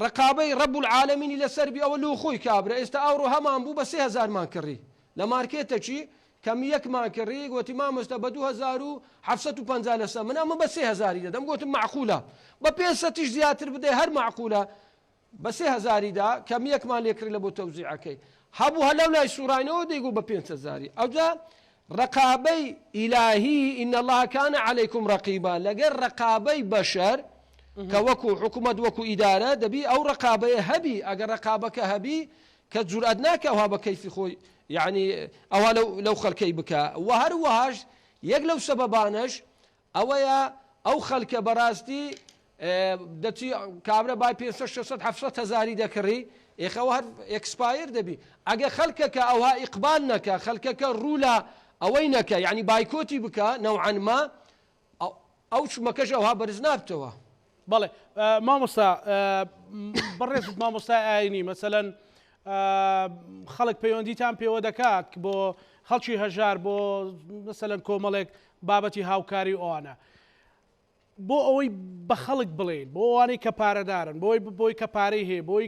ڕقابەی ڕەب العالەمینی لەسەر بی ئەوە لۆ خۆی کابرا ئێستا ئەوڕۆ هەمان بوو بە 3,000 کڕی لە مارکێتەچی کەم یەکمان کڕی گوتی مامۆستا بە 2,750 لەسەر من ئەمە بە 3,000 دەدەم گوتم معقولە بە 500 زیاتر بدەی هەر معقولە بە 3,000 دا کەم یەکمان لێکرد لە بۆ تەوزیعەکەی هەبوو هەلەو لای سوڕاینەوە دەیگو بە 5,000 ئەوجا ڕقابەی ئیلاهی ئین الله کان عەلەیکم ڕەقیبا لەگەر ڕقابەی بەشەر کە وەکو حکوومەت وەکو ئیدارە دەبی ئەو ڕقابەیە هەبی ئەگەر ڕقابەکە هەبی کە جورئەت ناکە ئەوها بە کەیفی خۆی یعنی ئەوها لەو خەڵکەی بکە و هەروەهاش یەک لەو سەبەبانەش ئەوەیە ئەو خەڵکە بەڕاستی دەچی کابرا بای 500-600-700 دەکڕی ئێخەوە هەر ئەکسپایر دەبی ئەگە خەڵکەکە ئەوها ئیقبال نەکە خەڵکەکە ڕوو لە ئەوەی نەکە یعنی بایکۆتی بکە نەوعەن ما ئەو چمەکەش ئەوها بەرز نابتەوە بەڵێ مامۆستا بەڕێز مامۆستای ئاینی مەسەلەن خەڵک پەیوەندیتان پێوە دەکات بۆ خەڵکی هەژار بۆ مەسەلەن کۆمەڵێک بابەتی هاوکاری ئەوانە بۆ ئەوەی بە خەڵک بڵێن بۆ ئەوانەی کە پارەدارن بۆی کە پارەی هەیە بۆی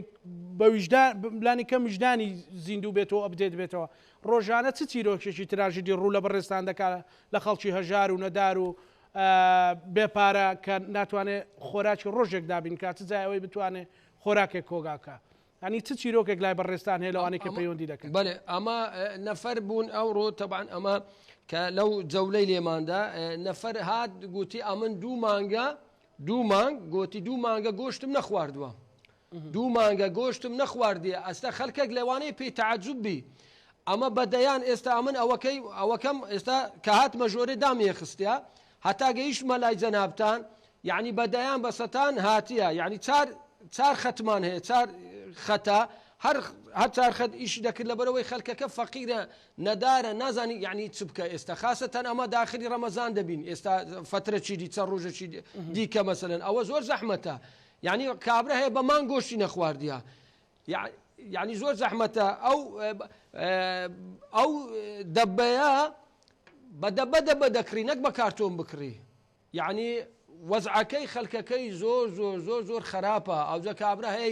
بەلانی کە مژدانی زیندوو بێتەوە ئەبدێت بێتەوە ڕۆژانە چ چیرۆکێکی تراژدی ڕوو لە بەڕێستان دەکات لە خەڵکی هەژار و نەدار و بێپارە کە ناتوانێت خۆراکی ڕۆژێک دابین کات جای ئەوەی بتوانێت خۆراکێک کۆگاکە ینی چ چیرۆکێک لای بەڕێستان هەیە لەوانەیە کە پەیوەندی دەکەن بەێ ئەمە نەفەر بوون ئەوڕۆ تەبان ئەمە کە لەو جەولەی لێماندا نەفەر هات گوتی ئەمن دوو مانگ گوتی دوو مانگە گۆشتم نەخواردووە دوو مانگە گۆشتم نەخواردیە ئەستا خەڵکێک لەوانەیە پێی تەعەجوبی ئەمە بەدەیان ئێستا ئەمن ئەوەکەم ئێستا کە هات مەژۆرە دامیە خستیا هەتا گەیشتمە لای جەنابتان یعنی بەدەیان بەسەتان هاتیە یعنی چار خەتمان هەیە چار خەتا هەر چار خەت ئیشی دەکرد لەبەرەوەی خەڵکەکە فەقیرە نەدارە نازانی یعنی چ بکە ئێستا خاستەن ئەمە داخلی ڕەمەزان دەبین ئێستا فترە چیدی چەند ڕۆژەی دیکە مەسەلەن ئەوە زۆر زەحمەتە یعنی کابرا هەیە بەمان گۆشتی نەخواردیە یعنی زۆر زەحمەتە ئەو دەبەیە بەدەبە دەکری نەک بە کارتۆن بکڕی یعنی وەزعەکەی خەڵکەکەی زۆر خراپە ئەوجە کابرا هەیە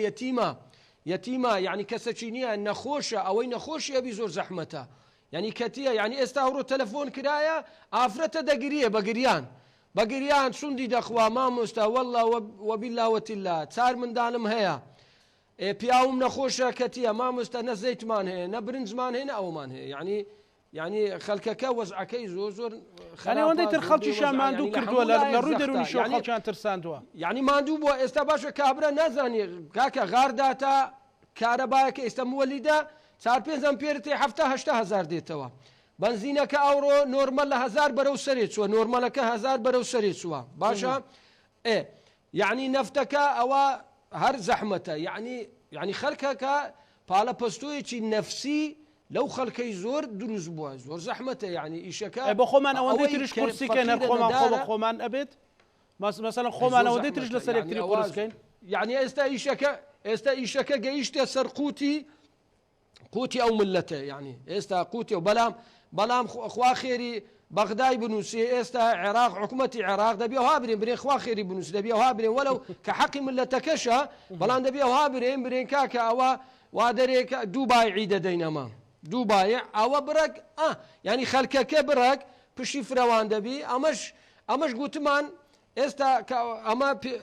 یەتیمە یعنی کەسەچی نییە نەخۆشە ئەوەی نەخۆشی ئەبی زۆر زەحمەتە یعنی کەتیە یعنی ئێستا ئەوڕۆ تەلەفۆن کرایە ئافرەتە دەگریە بەگریان سوندی دەخوا مامۆستا وەڵڵا وەبیلا وەتیلا چار منداڵم هەیە پیاوم نەخۆشە کەتیە مامۆستا نە زەیتمان هەیە نە برنجمان هەیە نە ئەومان هەیە یعنی خەڵکەکە وەزعەکەی زۆر ئەوەندەی تر خەڵکیشان ماندوو کردووە لە ڕووی دەرونی شەو خەڵکیان ترساندووە یعنی ماندوو بووە ئێستا باشە کابرا نازانی کاکە غارداتا کارەبایەکە ئێستا موەلیدا 4-5 پێرتێ 7-8 هزار دێتەوە بنزینەکە ئەوڕۆ نۆرمەل لە 1000 بەرەو سەرێ چووە نۆرمەلەکە 1000 بەرەو سەرێ چووە باشە یعنی نەفتەکە ئەوە هەر زەحمەتە یعنی خەڵکەکە پاڵە پەستۆیەکی نەفسی لەو خەڵکەی زۆر دروست بووە زۆر زەحمەتە یعنی ئیشەکە بە خۆمان ئەوەندەی ترش کورسیکەن هەر خۆمان ئەبێت مەسەلەن خۆمان ئەوەندەی ترش لەسەر یەکتری قورسکەین یعنی ئێستا ئیشەکە گەیشتە سەر قوتی ئەو ملەتە یعنی ئێستا قوتی و بەڵام خوا خێری بەغدای بنووسی ئێستا عێراق حکوومەتی عێراق دەبێ ها برێن خوا خێری بنووس دەبێ ها برێن وەلو کە حەقی ملەتەکەشە بەڵام دەبێ ها برێن کاکە ئەوە وا دەرێکە دووبای عیدە دەینەما دووبایە ئەوە برەک ینی خەلکەکە برەک پشی فرەوان دەبی ئەمەش گوتمان ئێستا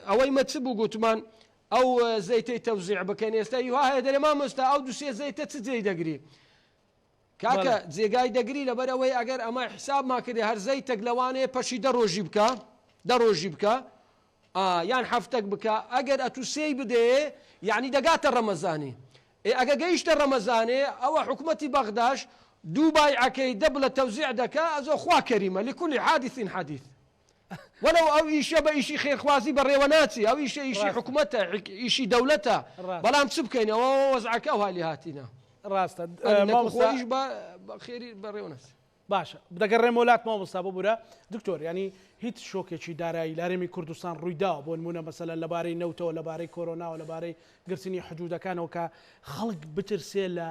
ئەوەی مەچ بوو گوتمان ئەو زەیتەی تەوزیع بکەین ئێستا هەیە دەرێ مامۆستا ئەو دووسێ زەیتە چ جێی دەگری کاکە جێگای دەگری لەبەرەوەی ئەگەر ئەمە حساب ماکردێ هەر زەیتێک لەوانەیە پەشی دەڕۆژی بکە یان هەفتێک بکە ئەگەر ئەتووسێی بدێ یعنی دەگاتە ڕەمەزانی ئەگە گەیشتە ڕەمەزانێ ئەوە حکوومەتی بەغداش دووبای عەکەی دەبلە تەوزیع دەکا ئەزۆ خوا کەریمە لكل حادث حديث وەلو ئەو ئیشە بە ئیشی خێرخوازی بەڕێوە ناچی ئەو ئیشی حکوومەتە ئیشی دەولەتە بەڵام چ بکەینەوە وەزعەکە هالی هاتینە ڕاستە خۆیش بە خێری بەڕێوە ناچی باشە دەگەڕێم وڵات مامۆستا ببوورە دکتۆر ینی هیچ شۆکێکی دارایی لارێمی کوردستان ڕوویداوە بۆ نمونە مەسەلەن لەبارەی نەوتەوە لەبارەی کۆرۆناوە لەبارەی گرتنی حدودەکانەوە کە خەڵک بترسێ لە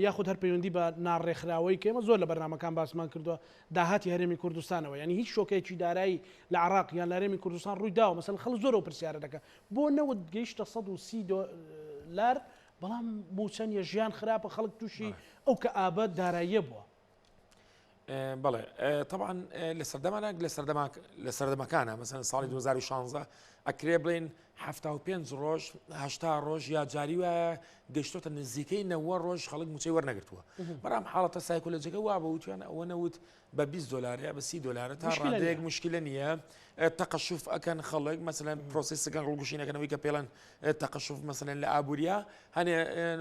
یاخود هەر پەیوەندی بە ناڕێکخراوەی کێمە زۆر لە بەرنامەکان باسمان کردووە داهاتی هەرێمی کوردستانەوە ینی هیچ شۆکێکی دارایی لە عراق یان لارێمی کوردستان ڕوویداوە مەسەلەن خەڵک زۆرەوە پرسیارە دەکە بۆ نەوت گەیشتە 130 دۆلار بەڵام موچەنیە ژیان خراپە خەڵک تووشی ئەو کە ئابە داراییە بووە بەڵێ طبعا لە سەردەمەکانە مەسەن ساڵی 2016 ئەکرێ بڵێن 75 ڕۆژ 80 ڕۆژ یا جاری وایە گەشتۆتە نزیکەی 90 ڕۆژ خەڵک موچەی وەرنەگرتووە بەرام حاڵەتە سایکۆلۆجیەکە وا بە وتیان ئەوە نەوت بە 20 دلار بە 30 دلار تا ڕادەیەک مشکلە نییە تەقەشوف ئەکەن خەڵک مەسەلەن پرۆسیسەکان ڕووگوشینەکەنەوەی کە پێڵەن تەقەشوف مەسەلەن لە ئابووریا هەنێ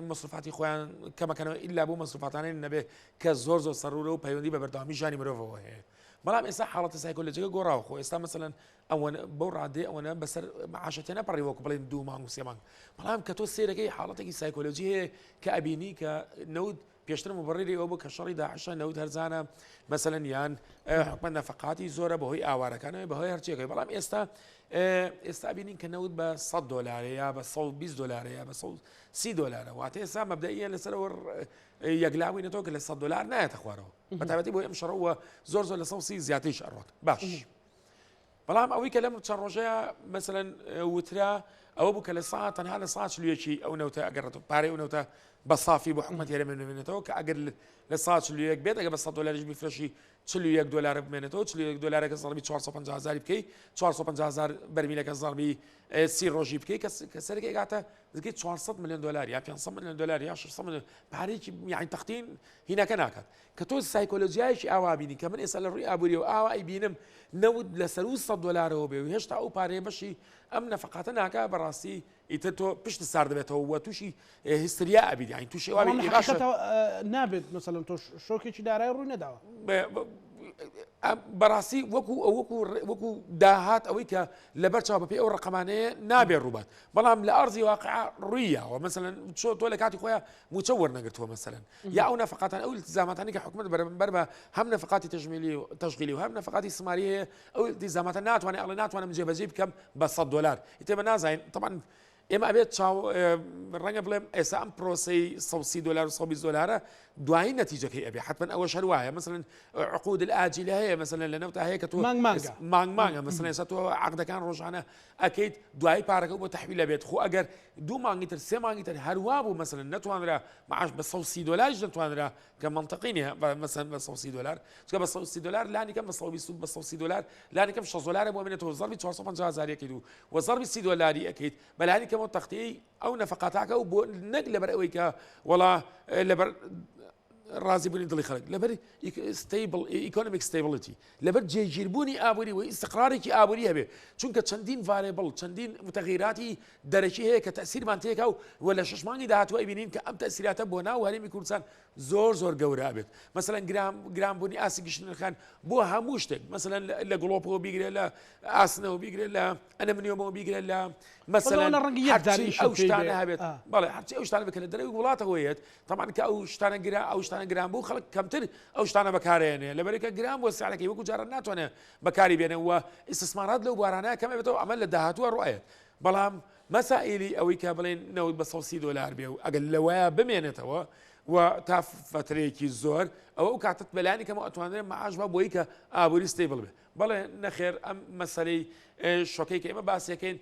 مەصروفاتی خۆیان کەمەکەنەوە ئیلا بۆ مەصروفاتانەی نەبێ کە زۆر سەرورە و پەیوەندی بە بەردەوامی ژانی مرۆڤەوە هەیە بەڵام ئێستا حاڵەتە سایکۆلۆجیەکە گۆڕاوە خۆ ئێستا مەسەلەن ئەوە بەو ڕادێ ئەوەنە بەسەر معاشەتێ نەپەڕی وەکو بڵێن 2 مانگ و 3 مانگ بەڵام کە تۆ سێرەکەی حاڵەتێکی سایکۆلۆجی هەیە کە ئەبینی کە نەود پێشتر مبڕێری ئەو بوو کە شەڕی داعشە نەود هەرزانە مەسەلەن یان حکومەت نەفەقاتی زۆرە بەهۆی ئاوارەکانەوە بەهۆی هەرچیەکەی بەڵام ئێستا بینین کە نەود بە 100 دلار یا بە 120 دلار یا بە 130 دلار واتە ئێستا مەبدەئیە لەسەرەوە یەکلاوینەوە کە لە 100 دلار نایەتە خوارەوە بەتابەتی بۆ ئەم شەڕەوە زۆر لە 130 زیاتریش ئەڕۆت باش بەڵام ئەوەی کە لەم چەند ڕۆژەیە مەسەلەن وترا ئەوە بوو کە لە ساعت تەنها لە ساعت چلویەکی ئەو نەوتە ئەگەڕێتەوە پارەی ئەو نەوتە بە صافی بۆ حکومەت هێرە بمێنێتەوە کە ئەگەر لە ساعت چلویەک بێت ئەگە بە 100 دلارش بیفرۆشی 41 دلار بمێنێتەوە 41 دلارەکە زەڵبی 450,000 بکەی 450,000 بەرمیلەکە زەڵبی 30 ڕۆژی بکەی کە سەرەکە ئێگاتە دەکەیت 400 ملیۆن دلار یا 500 ملیۆن دلار یا 600 ملیۆن پارێکی یعنی تەختین هینەکە ناکات کە تۆ سایکۆلۆژیایشی ئاوا بینی کە من ئێستا لە ڕووی ئابووریەوە ئاوا ئەیبینم نەوت لەسەر و 100 دلارەوە بێ و هێشتا ئەو پارەیە بەشی ئەم نەفقاتە ناکا بەڕاستی ئیتر تۆ پشت سار دەبێتەوە وە تووشی هیستریا ئەبیدی یعنی تووشی نابێت مثلەن تۆ شۆکێکی دارایی ڕووی نەداوە بەڕاستی وەکو داهات ئەوەی کە لەبەر چاو بەپێ ئەو ڕقەمانەیە نابێ ڕووبات بەڵام لە ئەرزی واقع ڕوویەوە مەسەلەن تۆ لە کاتی خۆیان موچە وەرنەگرتووە مەسەلەن یا ئەو نەفقاتان ئەو التزاماتانی کە حکومەت بەرامبەر بە هەم نەفقاتی تەشغیلی و هەم نەفقاتی سماری هەیە ئەو التزاماتە ناتوانێت ئەڵێ ناتوانم جێبەجێ بکەم بە 100 دلار ئیتر بە نازانین طبعا ئێمە ئەبێت ڕەنگە بڵێم ئێستا ئەم پرۆسی 130 دلار و 120 دلارە دوایی نەتیجەکەی ئەبێ حتمما ئەوەش هەروایە مثلا عقود الآجلة هەیە مثلا لە نەوتە هەیە کە تۆ مانگە مثلا ئێستا تۆ عقدەکان ڕۆژانە ئەکەیت دوایی پارەکە بۆ تەحویل لەبێت خۆ ئەگەر 2 مانگی تر 3 مانگی تر هەروە بوو مثلا نەتوانرا معاش بە 130 دلارش نتوانرا کە منطقی نییە مثلا بە 130 دلار چکە بە 130 دلار لانی کەم بە 120 دلار لانی کەم 6 دلار بۆ بێنێتەوە زەربی 450,000 ئەکەیت و زەربی 30 دلاری ئەکەیت بەلانی کەمەوە تەختەی ئەو نەفقاتاکە و بۆ نەک لەبەر ئەوەی کە وەڵا لەبەر ڕازی بوونی دڵی خەڵک لەبەر ئیکۆنمیک ستیبڵیتی لەبەر جێگیربوونی ئابووری و ئیستقرارێکی ئابووری هەبێ چونکە چەندین ڤارێبڵ چەندین متەغیراتی دەرەکی هەیە کە تەسیرمان تێکا و لە 6 مانگی داهاتوە ئەبینین کە ئەم تەسیراتە بۆ ناو هەرێمی کوردستان زۆر گەورە بێت مثلا گرانبوونی ئاسی گشتنەکان بۆ هەموو شتێک مثلا لە گڵۆپەوە بیگرێت لە ئاسنەوە بیگرێت لە ئەنەمنیۆمەوە بیگرێت لە مثلا ئەو شتانە هەبێت بەڵێ هەرچی ئەو شتانە بکە لە دەرەوی وڵاتەوە هەیەت طبعا کە ئەو شتانە گران بوو خەڵک کەمتر ئەو شتانە بەکارێنێ لەبەرێکە گران بۆ سیعرەکەی وەکو جارە ناتوانێت بەکاری بێنەوە ئیستثمارات لەو بوارانەیە کەمە بێتەوە ئەمە لە داهاتووە ڕوایەت بەڵام مەسائلی ئەوەی کە بڵێن نەوت بە 130 دلار بێ و ئەگەر لەوەیە بمێنێتەوە و تا فترەیەکی زۆر ئەوە ئەو کاتت بەلانی کەمە ئەتوانێت مەعاش بە بۆی کە ئابووری ستیبڵ بێ بەڵێ نەخێر ئەم مەسەلەی شۆکەی کە ئێمە باسیەکەین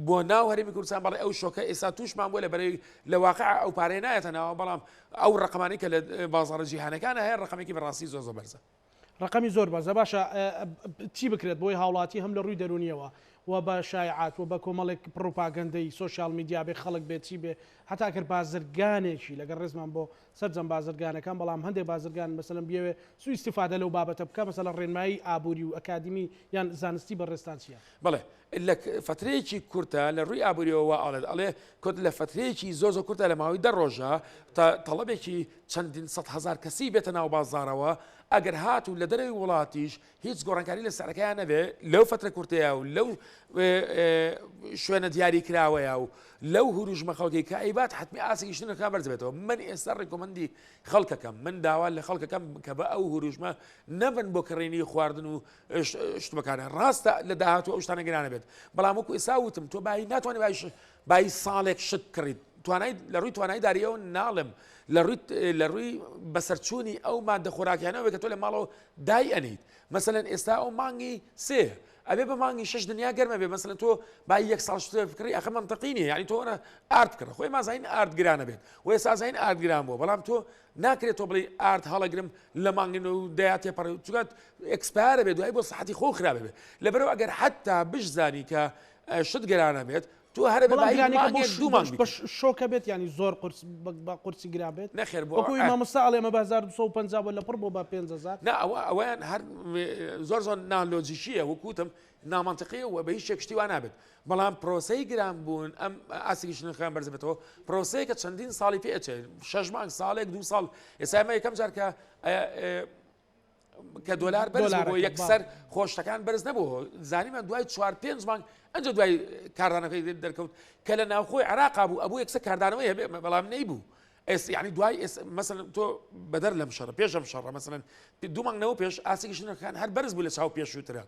بۆ ناو هەرێمی کوردستان بەڵێ ئەو شۆکە ئێستا تووشمان بۆ لەبەرەوەی لە واقع ئەو پارەیە نایەتە ناوە بەڵام ئەو ڕقەمانی کە لە بازاڕە جیهانەکانە هەیە ڕقەمێکی بەڕاستی زۆر بەرزە ڕقەمی زۆر بەرزە باشە چی بکرێت بۆی هاوڵاتی هەم لە ڕووی دەرونیەوە و بە شایعات و بە کۆمەڵێک پڕۆپاگەندەی سوۆشیال میدیا بێ خەڵک بێت چی بێ هەتا کرد بازرگانێکی لەگەڵ ڕێزمان بۆ سەرجەم بازرگانەکان بەڵام هەندێک بازرگان مەسەلەن بێوێ سوء استیفادە لەو بابەتە بکە مەسەلەن ڕێنمایی ئابووری و ئەکادمی یان زانستی بەڕێستان چییە؟ بەڵێ لە فترەیەکی کورتە لە ڕووی ئابووریەوە ئەڵێ کورت لە فترەیەکی زۆر کورتە لە ماوەی 10 ڕۆژە تەڵەبێکی چەندین 100,000 کەسی بێتە ناو بازاڕەوە ئەگەر هاتوو لە دەرەوەی وڵاتیش هیچ گۆڕانکاری لە سەرەکەیان نەبێ لەو فترە کورتەیە و لەو شوێنە دیاری کراوەیە و لەو هوروژمە خەڵکی کە ئەیبات حتمی ئاسیگەشتنەکان بەرز بێتەوە من ئێستا ڕێکۆمەندی خەڵکەکەم من داوا لە خەڵکەکەم کە بە ئەو هوروژمە نەبن بۆ کڕێنی خواردن و شتمەکانە ڕاستە لە داهاتوە ئەو شتانە گرانە بێت بەڵام وەکو ئێستا وتم تۆ ناتوانێت بای ساڵێک شت کڕیت لە ڕووی توانای داریەوە ناڵم لە ڕووی بەسەرچوونی ئەو مادە خۆراکیانەوە کە تۆ لە ماڵەوە دای ئەنیت مەسەلەن ئێستا ئەو مانگی سێ ئەبێ بە مانگی 6 دنیا گەرمە بێ مەسەلەن تۆ با 1 ساڵ شتێ بکڕی ئەخە منطقی نییە یعنی تۆ ئارد بکڕە خۆی مازین ئارد گرانە بێت و ئێستا زین ئارد گران بووە بەڵام تۆ ناکرێت تۆ بڵێ ئارد هەڵەگرم لە مانگن و دەیات تێپەڕ چونکە ئەکسپایرە بێت دوای بۆ سەحەتی خۆ خراپە بێت لەبەرەوە ئەگەر حتا بشزانی کە شت گرانە بێت تو هەرە بە شۆکە بێت ینی زۆر بە قورسی گران بێت نەخێر بۆ وەکوی مامۆستا ئەڵێ ئێمە بە 1250 لە پڕ بۆ بە 5,000 ئەویان هەر زۆر نالۆجیشیە وەکوتم نامانتەقیە و بە هیچ شتێک شتی وا نابێت بەڵام پرۆسەی گران بوون ئەم ئاسیگەشتنەکان بەرز بێتەوە پرۆسەیە کە چەندین ساڵی پێچێت 6 مانگ ساڵێک 2 ساڵ ئێستا ئێمە یەکەم جار کە دۆلار بەرز بۆ یەکسەر خۆشتەکان بەرز نەبووە زانیمان دوای 4-5 مانگ ئەنج دوای کاردانەکەی دەرکەوت کە لە ناوخۆی عراقا بوو ئەبوو یەکسەر کاردانەوەی هەبێ بەڵام نەیبوو یعنی دوای مەسەن تۆ بەدەر لەم شەڕە پێش ئەم شەڕە مەسەن 2 مانگەوە پێش ئاسیگەشتنەکان هەر بەرز بوو لە چاو پێشووترە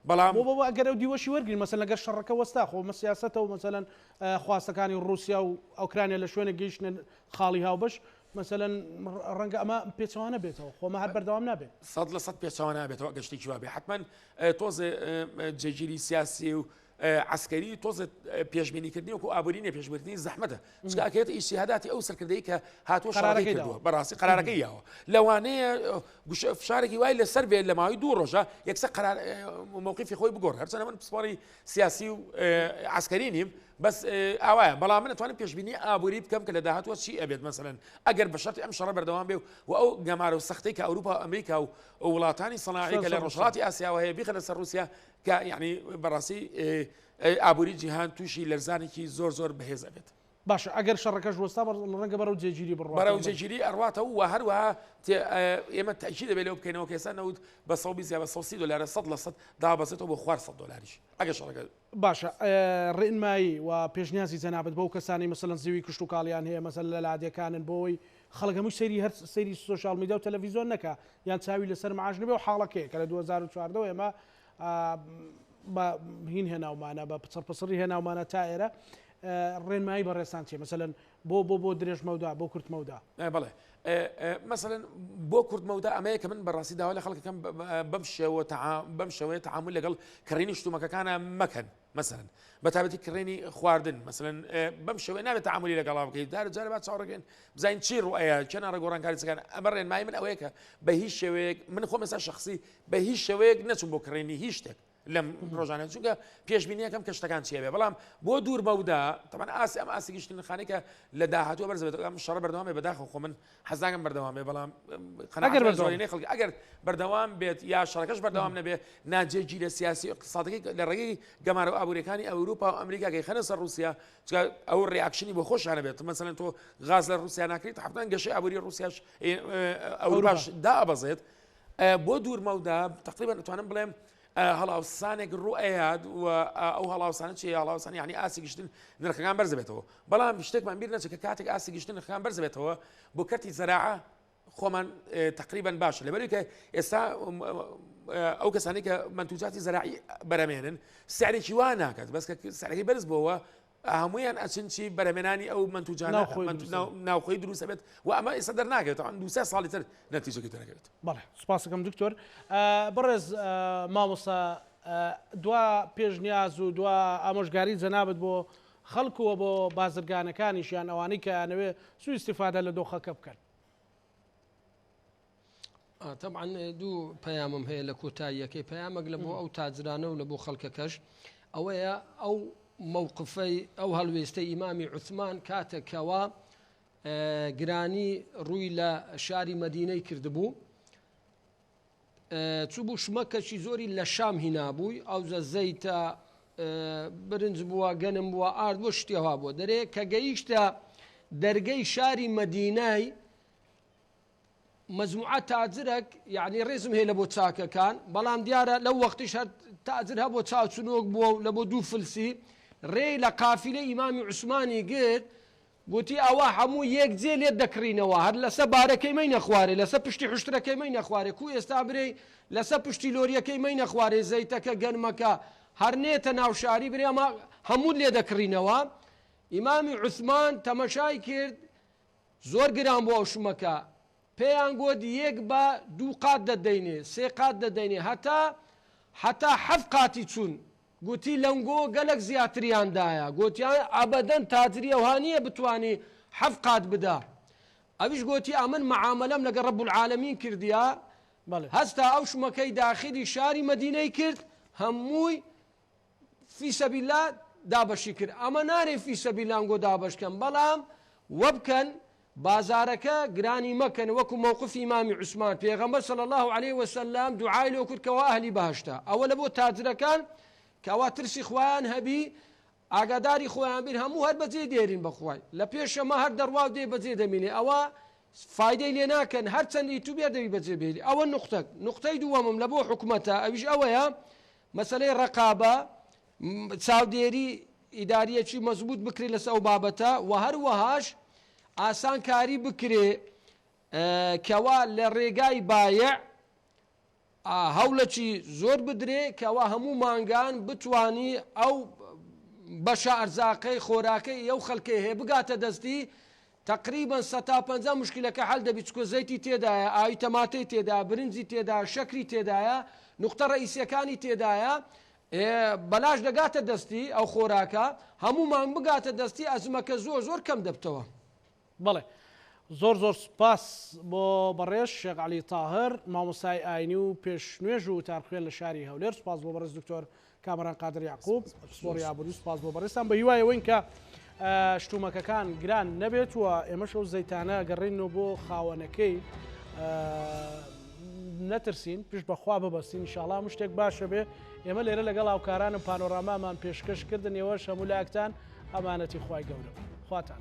بەڵام بۆ ئەگەر ئەو دیوەشی وەرگین مەسەن لەگەر شەڕەکە وەستا خۆ مە سیاسەتە و مەسەلەن خواستەکانی رووسیا و ئۆکرانیا لە شوێنە گەیشتنە خاڵی هاوبەش مەسەلەن ڕەنگە ئەمە پێچەوانە بێتەوە خۆمە هەر بەردەوام نابێت 100% پێچەوانە بێتەوە گەشتێکی وا بێ حتمما تۆزێ جێگیری سیاسی و عسکەری تۆزت پێشبینیکردنی وەکو ئابوورینە پێشبردننی زەحمەتە چکەکێت ئیشتیهاداتی ئەو سەرکردەی کە هاتووە شارەکەی کردووە بەڕاستی قرارەکەی یاوە لەوانەیە فشارێکی وای لەسەر بێت لە ماوەی 2 ڕۆژە یەکسەر مووقفی خۆی بگۆڕ هەرچەندە من پسپۆری سیاسی و عسکەری نیم بەس ئاوایە بەڵام من ئەتوانم پێشبینی ئابووری بکەم کە لە داهاتوە چی ئەبێت مەسەلەن ئەگەر بە شەرتی ئەم شەڕە بەردەوام بێ و ئەو گەمارە و سەختەی کە ئەوروپا و ئەمریکا و وڵاتانی سەناعی کە لە ڕۆژهەڵاتی ئاسیاوە هەیە بیخەنە سەر رووسیا کە یعنی بەڕاستی ئابووری جیهان تووشی لەرزانێکی زۆر بەهێز ئەبێت. باشە ئەگەر شەڕەکەش وەستا ڕەنگە بەرەو جێگیری بڕوات بەرەو جێگیری ئەڕواتەوە و هەروەها ئێمە تاکی دەبێت لەو بکەینەوە کێسا نەوت بە $100 $100 $100 دابەزێتەوە بۆ خوار $100 ئەگەر شەڕەکە باشە ڕێنمایی و پێشنیازی جەنابەت بەو کەسانی مەسەلەن زیوی کشت و کاڵیان هەیە مەسەل لە لادیەکانن بۆی خەڵگەمووی سەیری هەر سەیری سوۆشال میدیا و تەلەڤیزیۆن نەکە یان چاوی لەسەر معاش نەبێ و حاڵەکەی کە لە 2014 ئێمە هین هێناومانە بە پسڕپسڕی هێناومانە تا ئێرە ڕێنمایی بە ڕێسان چێ مەسەلەن بۆ درێژمەودا بۆ کورتمەودا بەڵێ مثلەن بۆ کورتمەودا ئەمەیە کە من بەڕاستی داوا لە خەڵکەکەم بەم شێوەیە تەعامل لەگەڵ کڕینی شتومەکەکانە مەکەن مەسەلەن بەتابەتی کڕینی خواردن مەسەلەن بەم شێوەیە نابێت تەعاملی لەگەڵا بکەیت جارە با چاوەڕێگەن بزانین چی ڕوئەیە چەنە گۆڕانکاری چەکان ئەمە ڕێنمایی من ئەوەیە کە بە هیچ شێوەیەک من خۆم ئێستا شخصی بە هیچ شێوەیەک نەچوم بۆ کڕینی هیچ شتێک لەم ڕۆژانە چونکە پێشبینیەکەم کە شتەکان چیە بێ بەڵام بۆ دوور بەودا تەمان ئاسی ئەم ئاسی گشتن خانێکە لە داهاتوە بەرزبێت ئەم شەڕە بەردەوام بێ بەداخە خۆ من حەزاکەم بەردەوام بێ بەڵام ئەگەر بەردەوام بێت یا شەڕەکەش بەردەوام نەبێ ناجێگی لە سیاسی اقتصادەکەی لە ڕێگەی گەمارە و ئابوووریەکانی ئەوروپا و ئەمریکاگەی خەنە سەر رووسیا ئەو ڕێاکشنی بۆ خۆشانە بێت مەسەلەن تۆ غاز لە رووسیا ناکریت حتان گەشەی ئابووری رووسیاش ئەوروپاش دابەزێت بۆ دوورمەودا تقریبا ئەتوانم بڵێم هەڵاوسانێک ڕوئەیاد و ئەو هەڵاوسانە چی هەڵاوسان یعنی ئاسی گشتن نرخەکان بەرزبێتەوە بەڵام شتێکمان بیر نەچێت کە کاتێک ئاسی گشتن نرخەکان بەرزبێتەوە بۆ کەرتی زەراعە خۆمان تقریبا باشە لەبەری کە ئێستا ئەو کەسانی کە منتوجاتی زەراعی بەرەمێنن سعرێکی وا ناکات بەس کە سعرەکەی بەرز بووە هەمویان ئەچنچی بەرەمێنانی ئەو منتوجانە ناوخۆی دروست بێت و ئەمە ئێستا دەرناکەوێت دووسێ ساڵی تر نەتیجەکەی دەرەکەوێت. بەڵێ سوپاسەکەم دکتۆر بەڕێز مامۆستا دوا پێشنیاز و دوا ئامۆژگاری جەنابەت بۆ خەڵکووە بۆ بازرگانەکانیشیان ئەوانەی کە یانەوێ سوء استیفادە لە دۆخەکە بکەن. طبعا دوو پەیامم هەیە لە کۆتاییەکەی پەیامێک لە بۆ ئەو تاجرانە و لە بۆ خەڵکەکەش ئەوەیە ئەو مووقفەی ئەو هەڵوێستەی ئیمامی عوسمان کاتێکەوە گرانی ڕووی لە شاری مەدینەی کردبوو چوو بوو شمەکەشی زۆری لە شام هینابووی ئەو زەیتە برنج بووە گەنم بووە ئارد بۆ شتێوا بووە دەرێ کە گەیشتە دەرگەی شاری مەدینای مەزموعە تاجرێک یعنی ڕێزم هەیە لە بۆ چاکەکان بەڵام دیارە لەو وەختیش هەر تاجر هە بۆ چاوچنۆک بووە و لە بۆ دوو فلسی ڕێ لە قافیلەی ئیمامی عوسمانی گرت گوتی ئەوە هەموو یەک جێ لێت دەکڕینەوە هەر لەسەر بارەکەی مەی نەخوارێ لەسەر پشتی حشتەکەی مەی نەخوارێ کو ئێستا برێ لەسەر پشتی لۆریەکەی مەی نەخوارێ زەیتەکە گەنمەکە هەر نێتە ناوشاری برێ ئەمە هەموو لێ دەکڕینەوە. ئیمامی عوسمان تەمەشای کرد زۆر گران بۆ ئەو شومەکە پێیان گوت یەک بە 2 قات دەدەینێ 3 قات دەدەینێ هەتا 7 قاتی چوون گوتی لەنگۆ گەلک زیاتریاندایە گوتیان ئەبەدەن تاجری ئەوهانیە بتوانێ 7 قات بدا ئەویش گوتی ئەمن معاملەم لەگە ڕەب العالەمین کردیا هەستا ئەو شومەکەی داخلی شاری مەدینەی کرد هەمووی فی سەبیللا دابەشی کرد ئەمە نارێ فی سەبیللانگۆ دابشکەن بەڵام وەبکەن بازارەکە گرانی مەکەن وەکو مووقفی ئیمامی عوسمان پێغەمبەر صلی الله عليه وسلم دوعای لێ کرد کەوا ئەهلی بەهەشتە ئەوە لە بۆ تاجرەکان کەوا ترسی خۆیان هەبی ئاگاداری خۆیان بین هەموو هەر بەجێ دێرین بەخوای لە پێشەمە هەر دەڕواو دێ بەجێ دەمینێ ئەوە فایدەی لێ ناکەن هەر چەند ئیتوبیا دەوی بەجێ بێری ئەوە نقطەی دووەمم لە بۆ حکوومەتە ئەویش ئەوەیە مەسەلەی ڕەقابە چاودێری ئیداریەکی مەزبوط بکرێت لەسەر ئەو بابەتە و هەروەهاش ئاسان کاری بکرێ کەوا لە ڕێگای بایع هەوڵەکی زۆر بدرێ کەوا هەموو مانگان بتوانی ئەو بەشە ئەرزاقەی خۆراکەی ئەو خەڵکەی هەیە بگاتە دەستی تقریبا 150 مشکلەکە حەل دەبێت چکۆ زەیتی تێدایە ئاوی تەماتەی تێدا برنجی تێدا شەکری تێدایە نقطە ڕئیسیەکانی تێدایە بەلاش دەگاتە دەستی ئەو خۆراکە هەمومان بگاتە دەستی ئەزمەکە زۆر زۆر کەم دەبتەوە. بەڵێ زۆر زۆر سپاس بۆ بەڕێز شێخ عەلی تاهر مامۆستای ئاینی و پێشنوێژ و تارخوێن لە شاری هەولێر. سپاس بۆ بەڕێز دکتۆر کامران قادر یعقوب سپۆڕی یابووری. سپاس بۆ بەڕێستان بە هیوایەوەین کە شتومەکەکان گران نەبێت و ئێمەش ئەو زەیتانە گەڕێنەوە بۆ خاوەنەکەی نەترسین پشت بەخوا ببەستین ئینشاڵڵا هەموو شتێک باشە بێ. ئێمە لێرە لەگەڵ هاوکارانم پانۆرامامان پێشکەش کردن ئێوەش هەموو لایەکتان ئەمانەتی خوای گەورە خواتان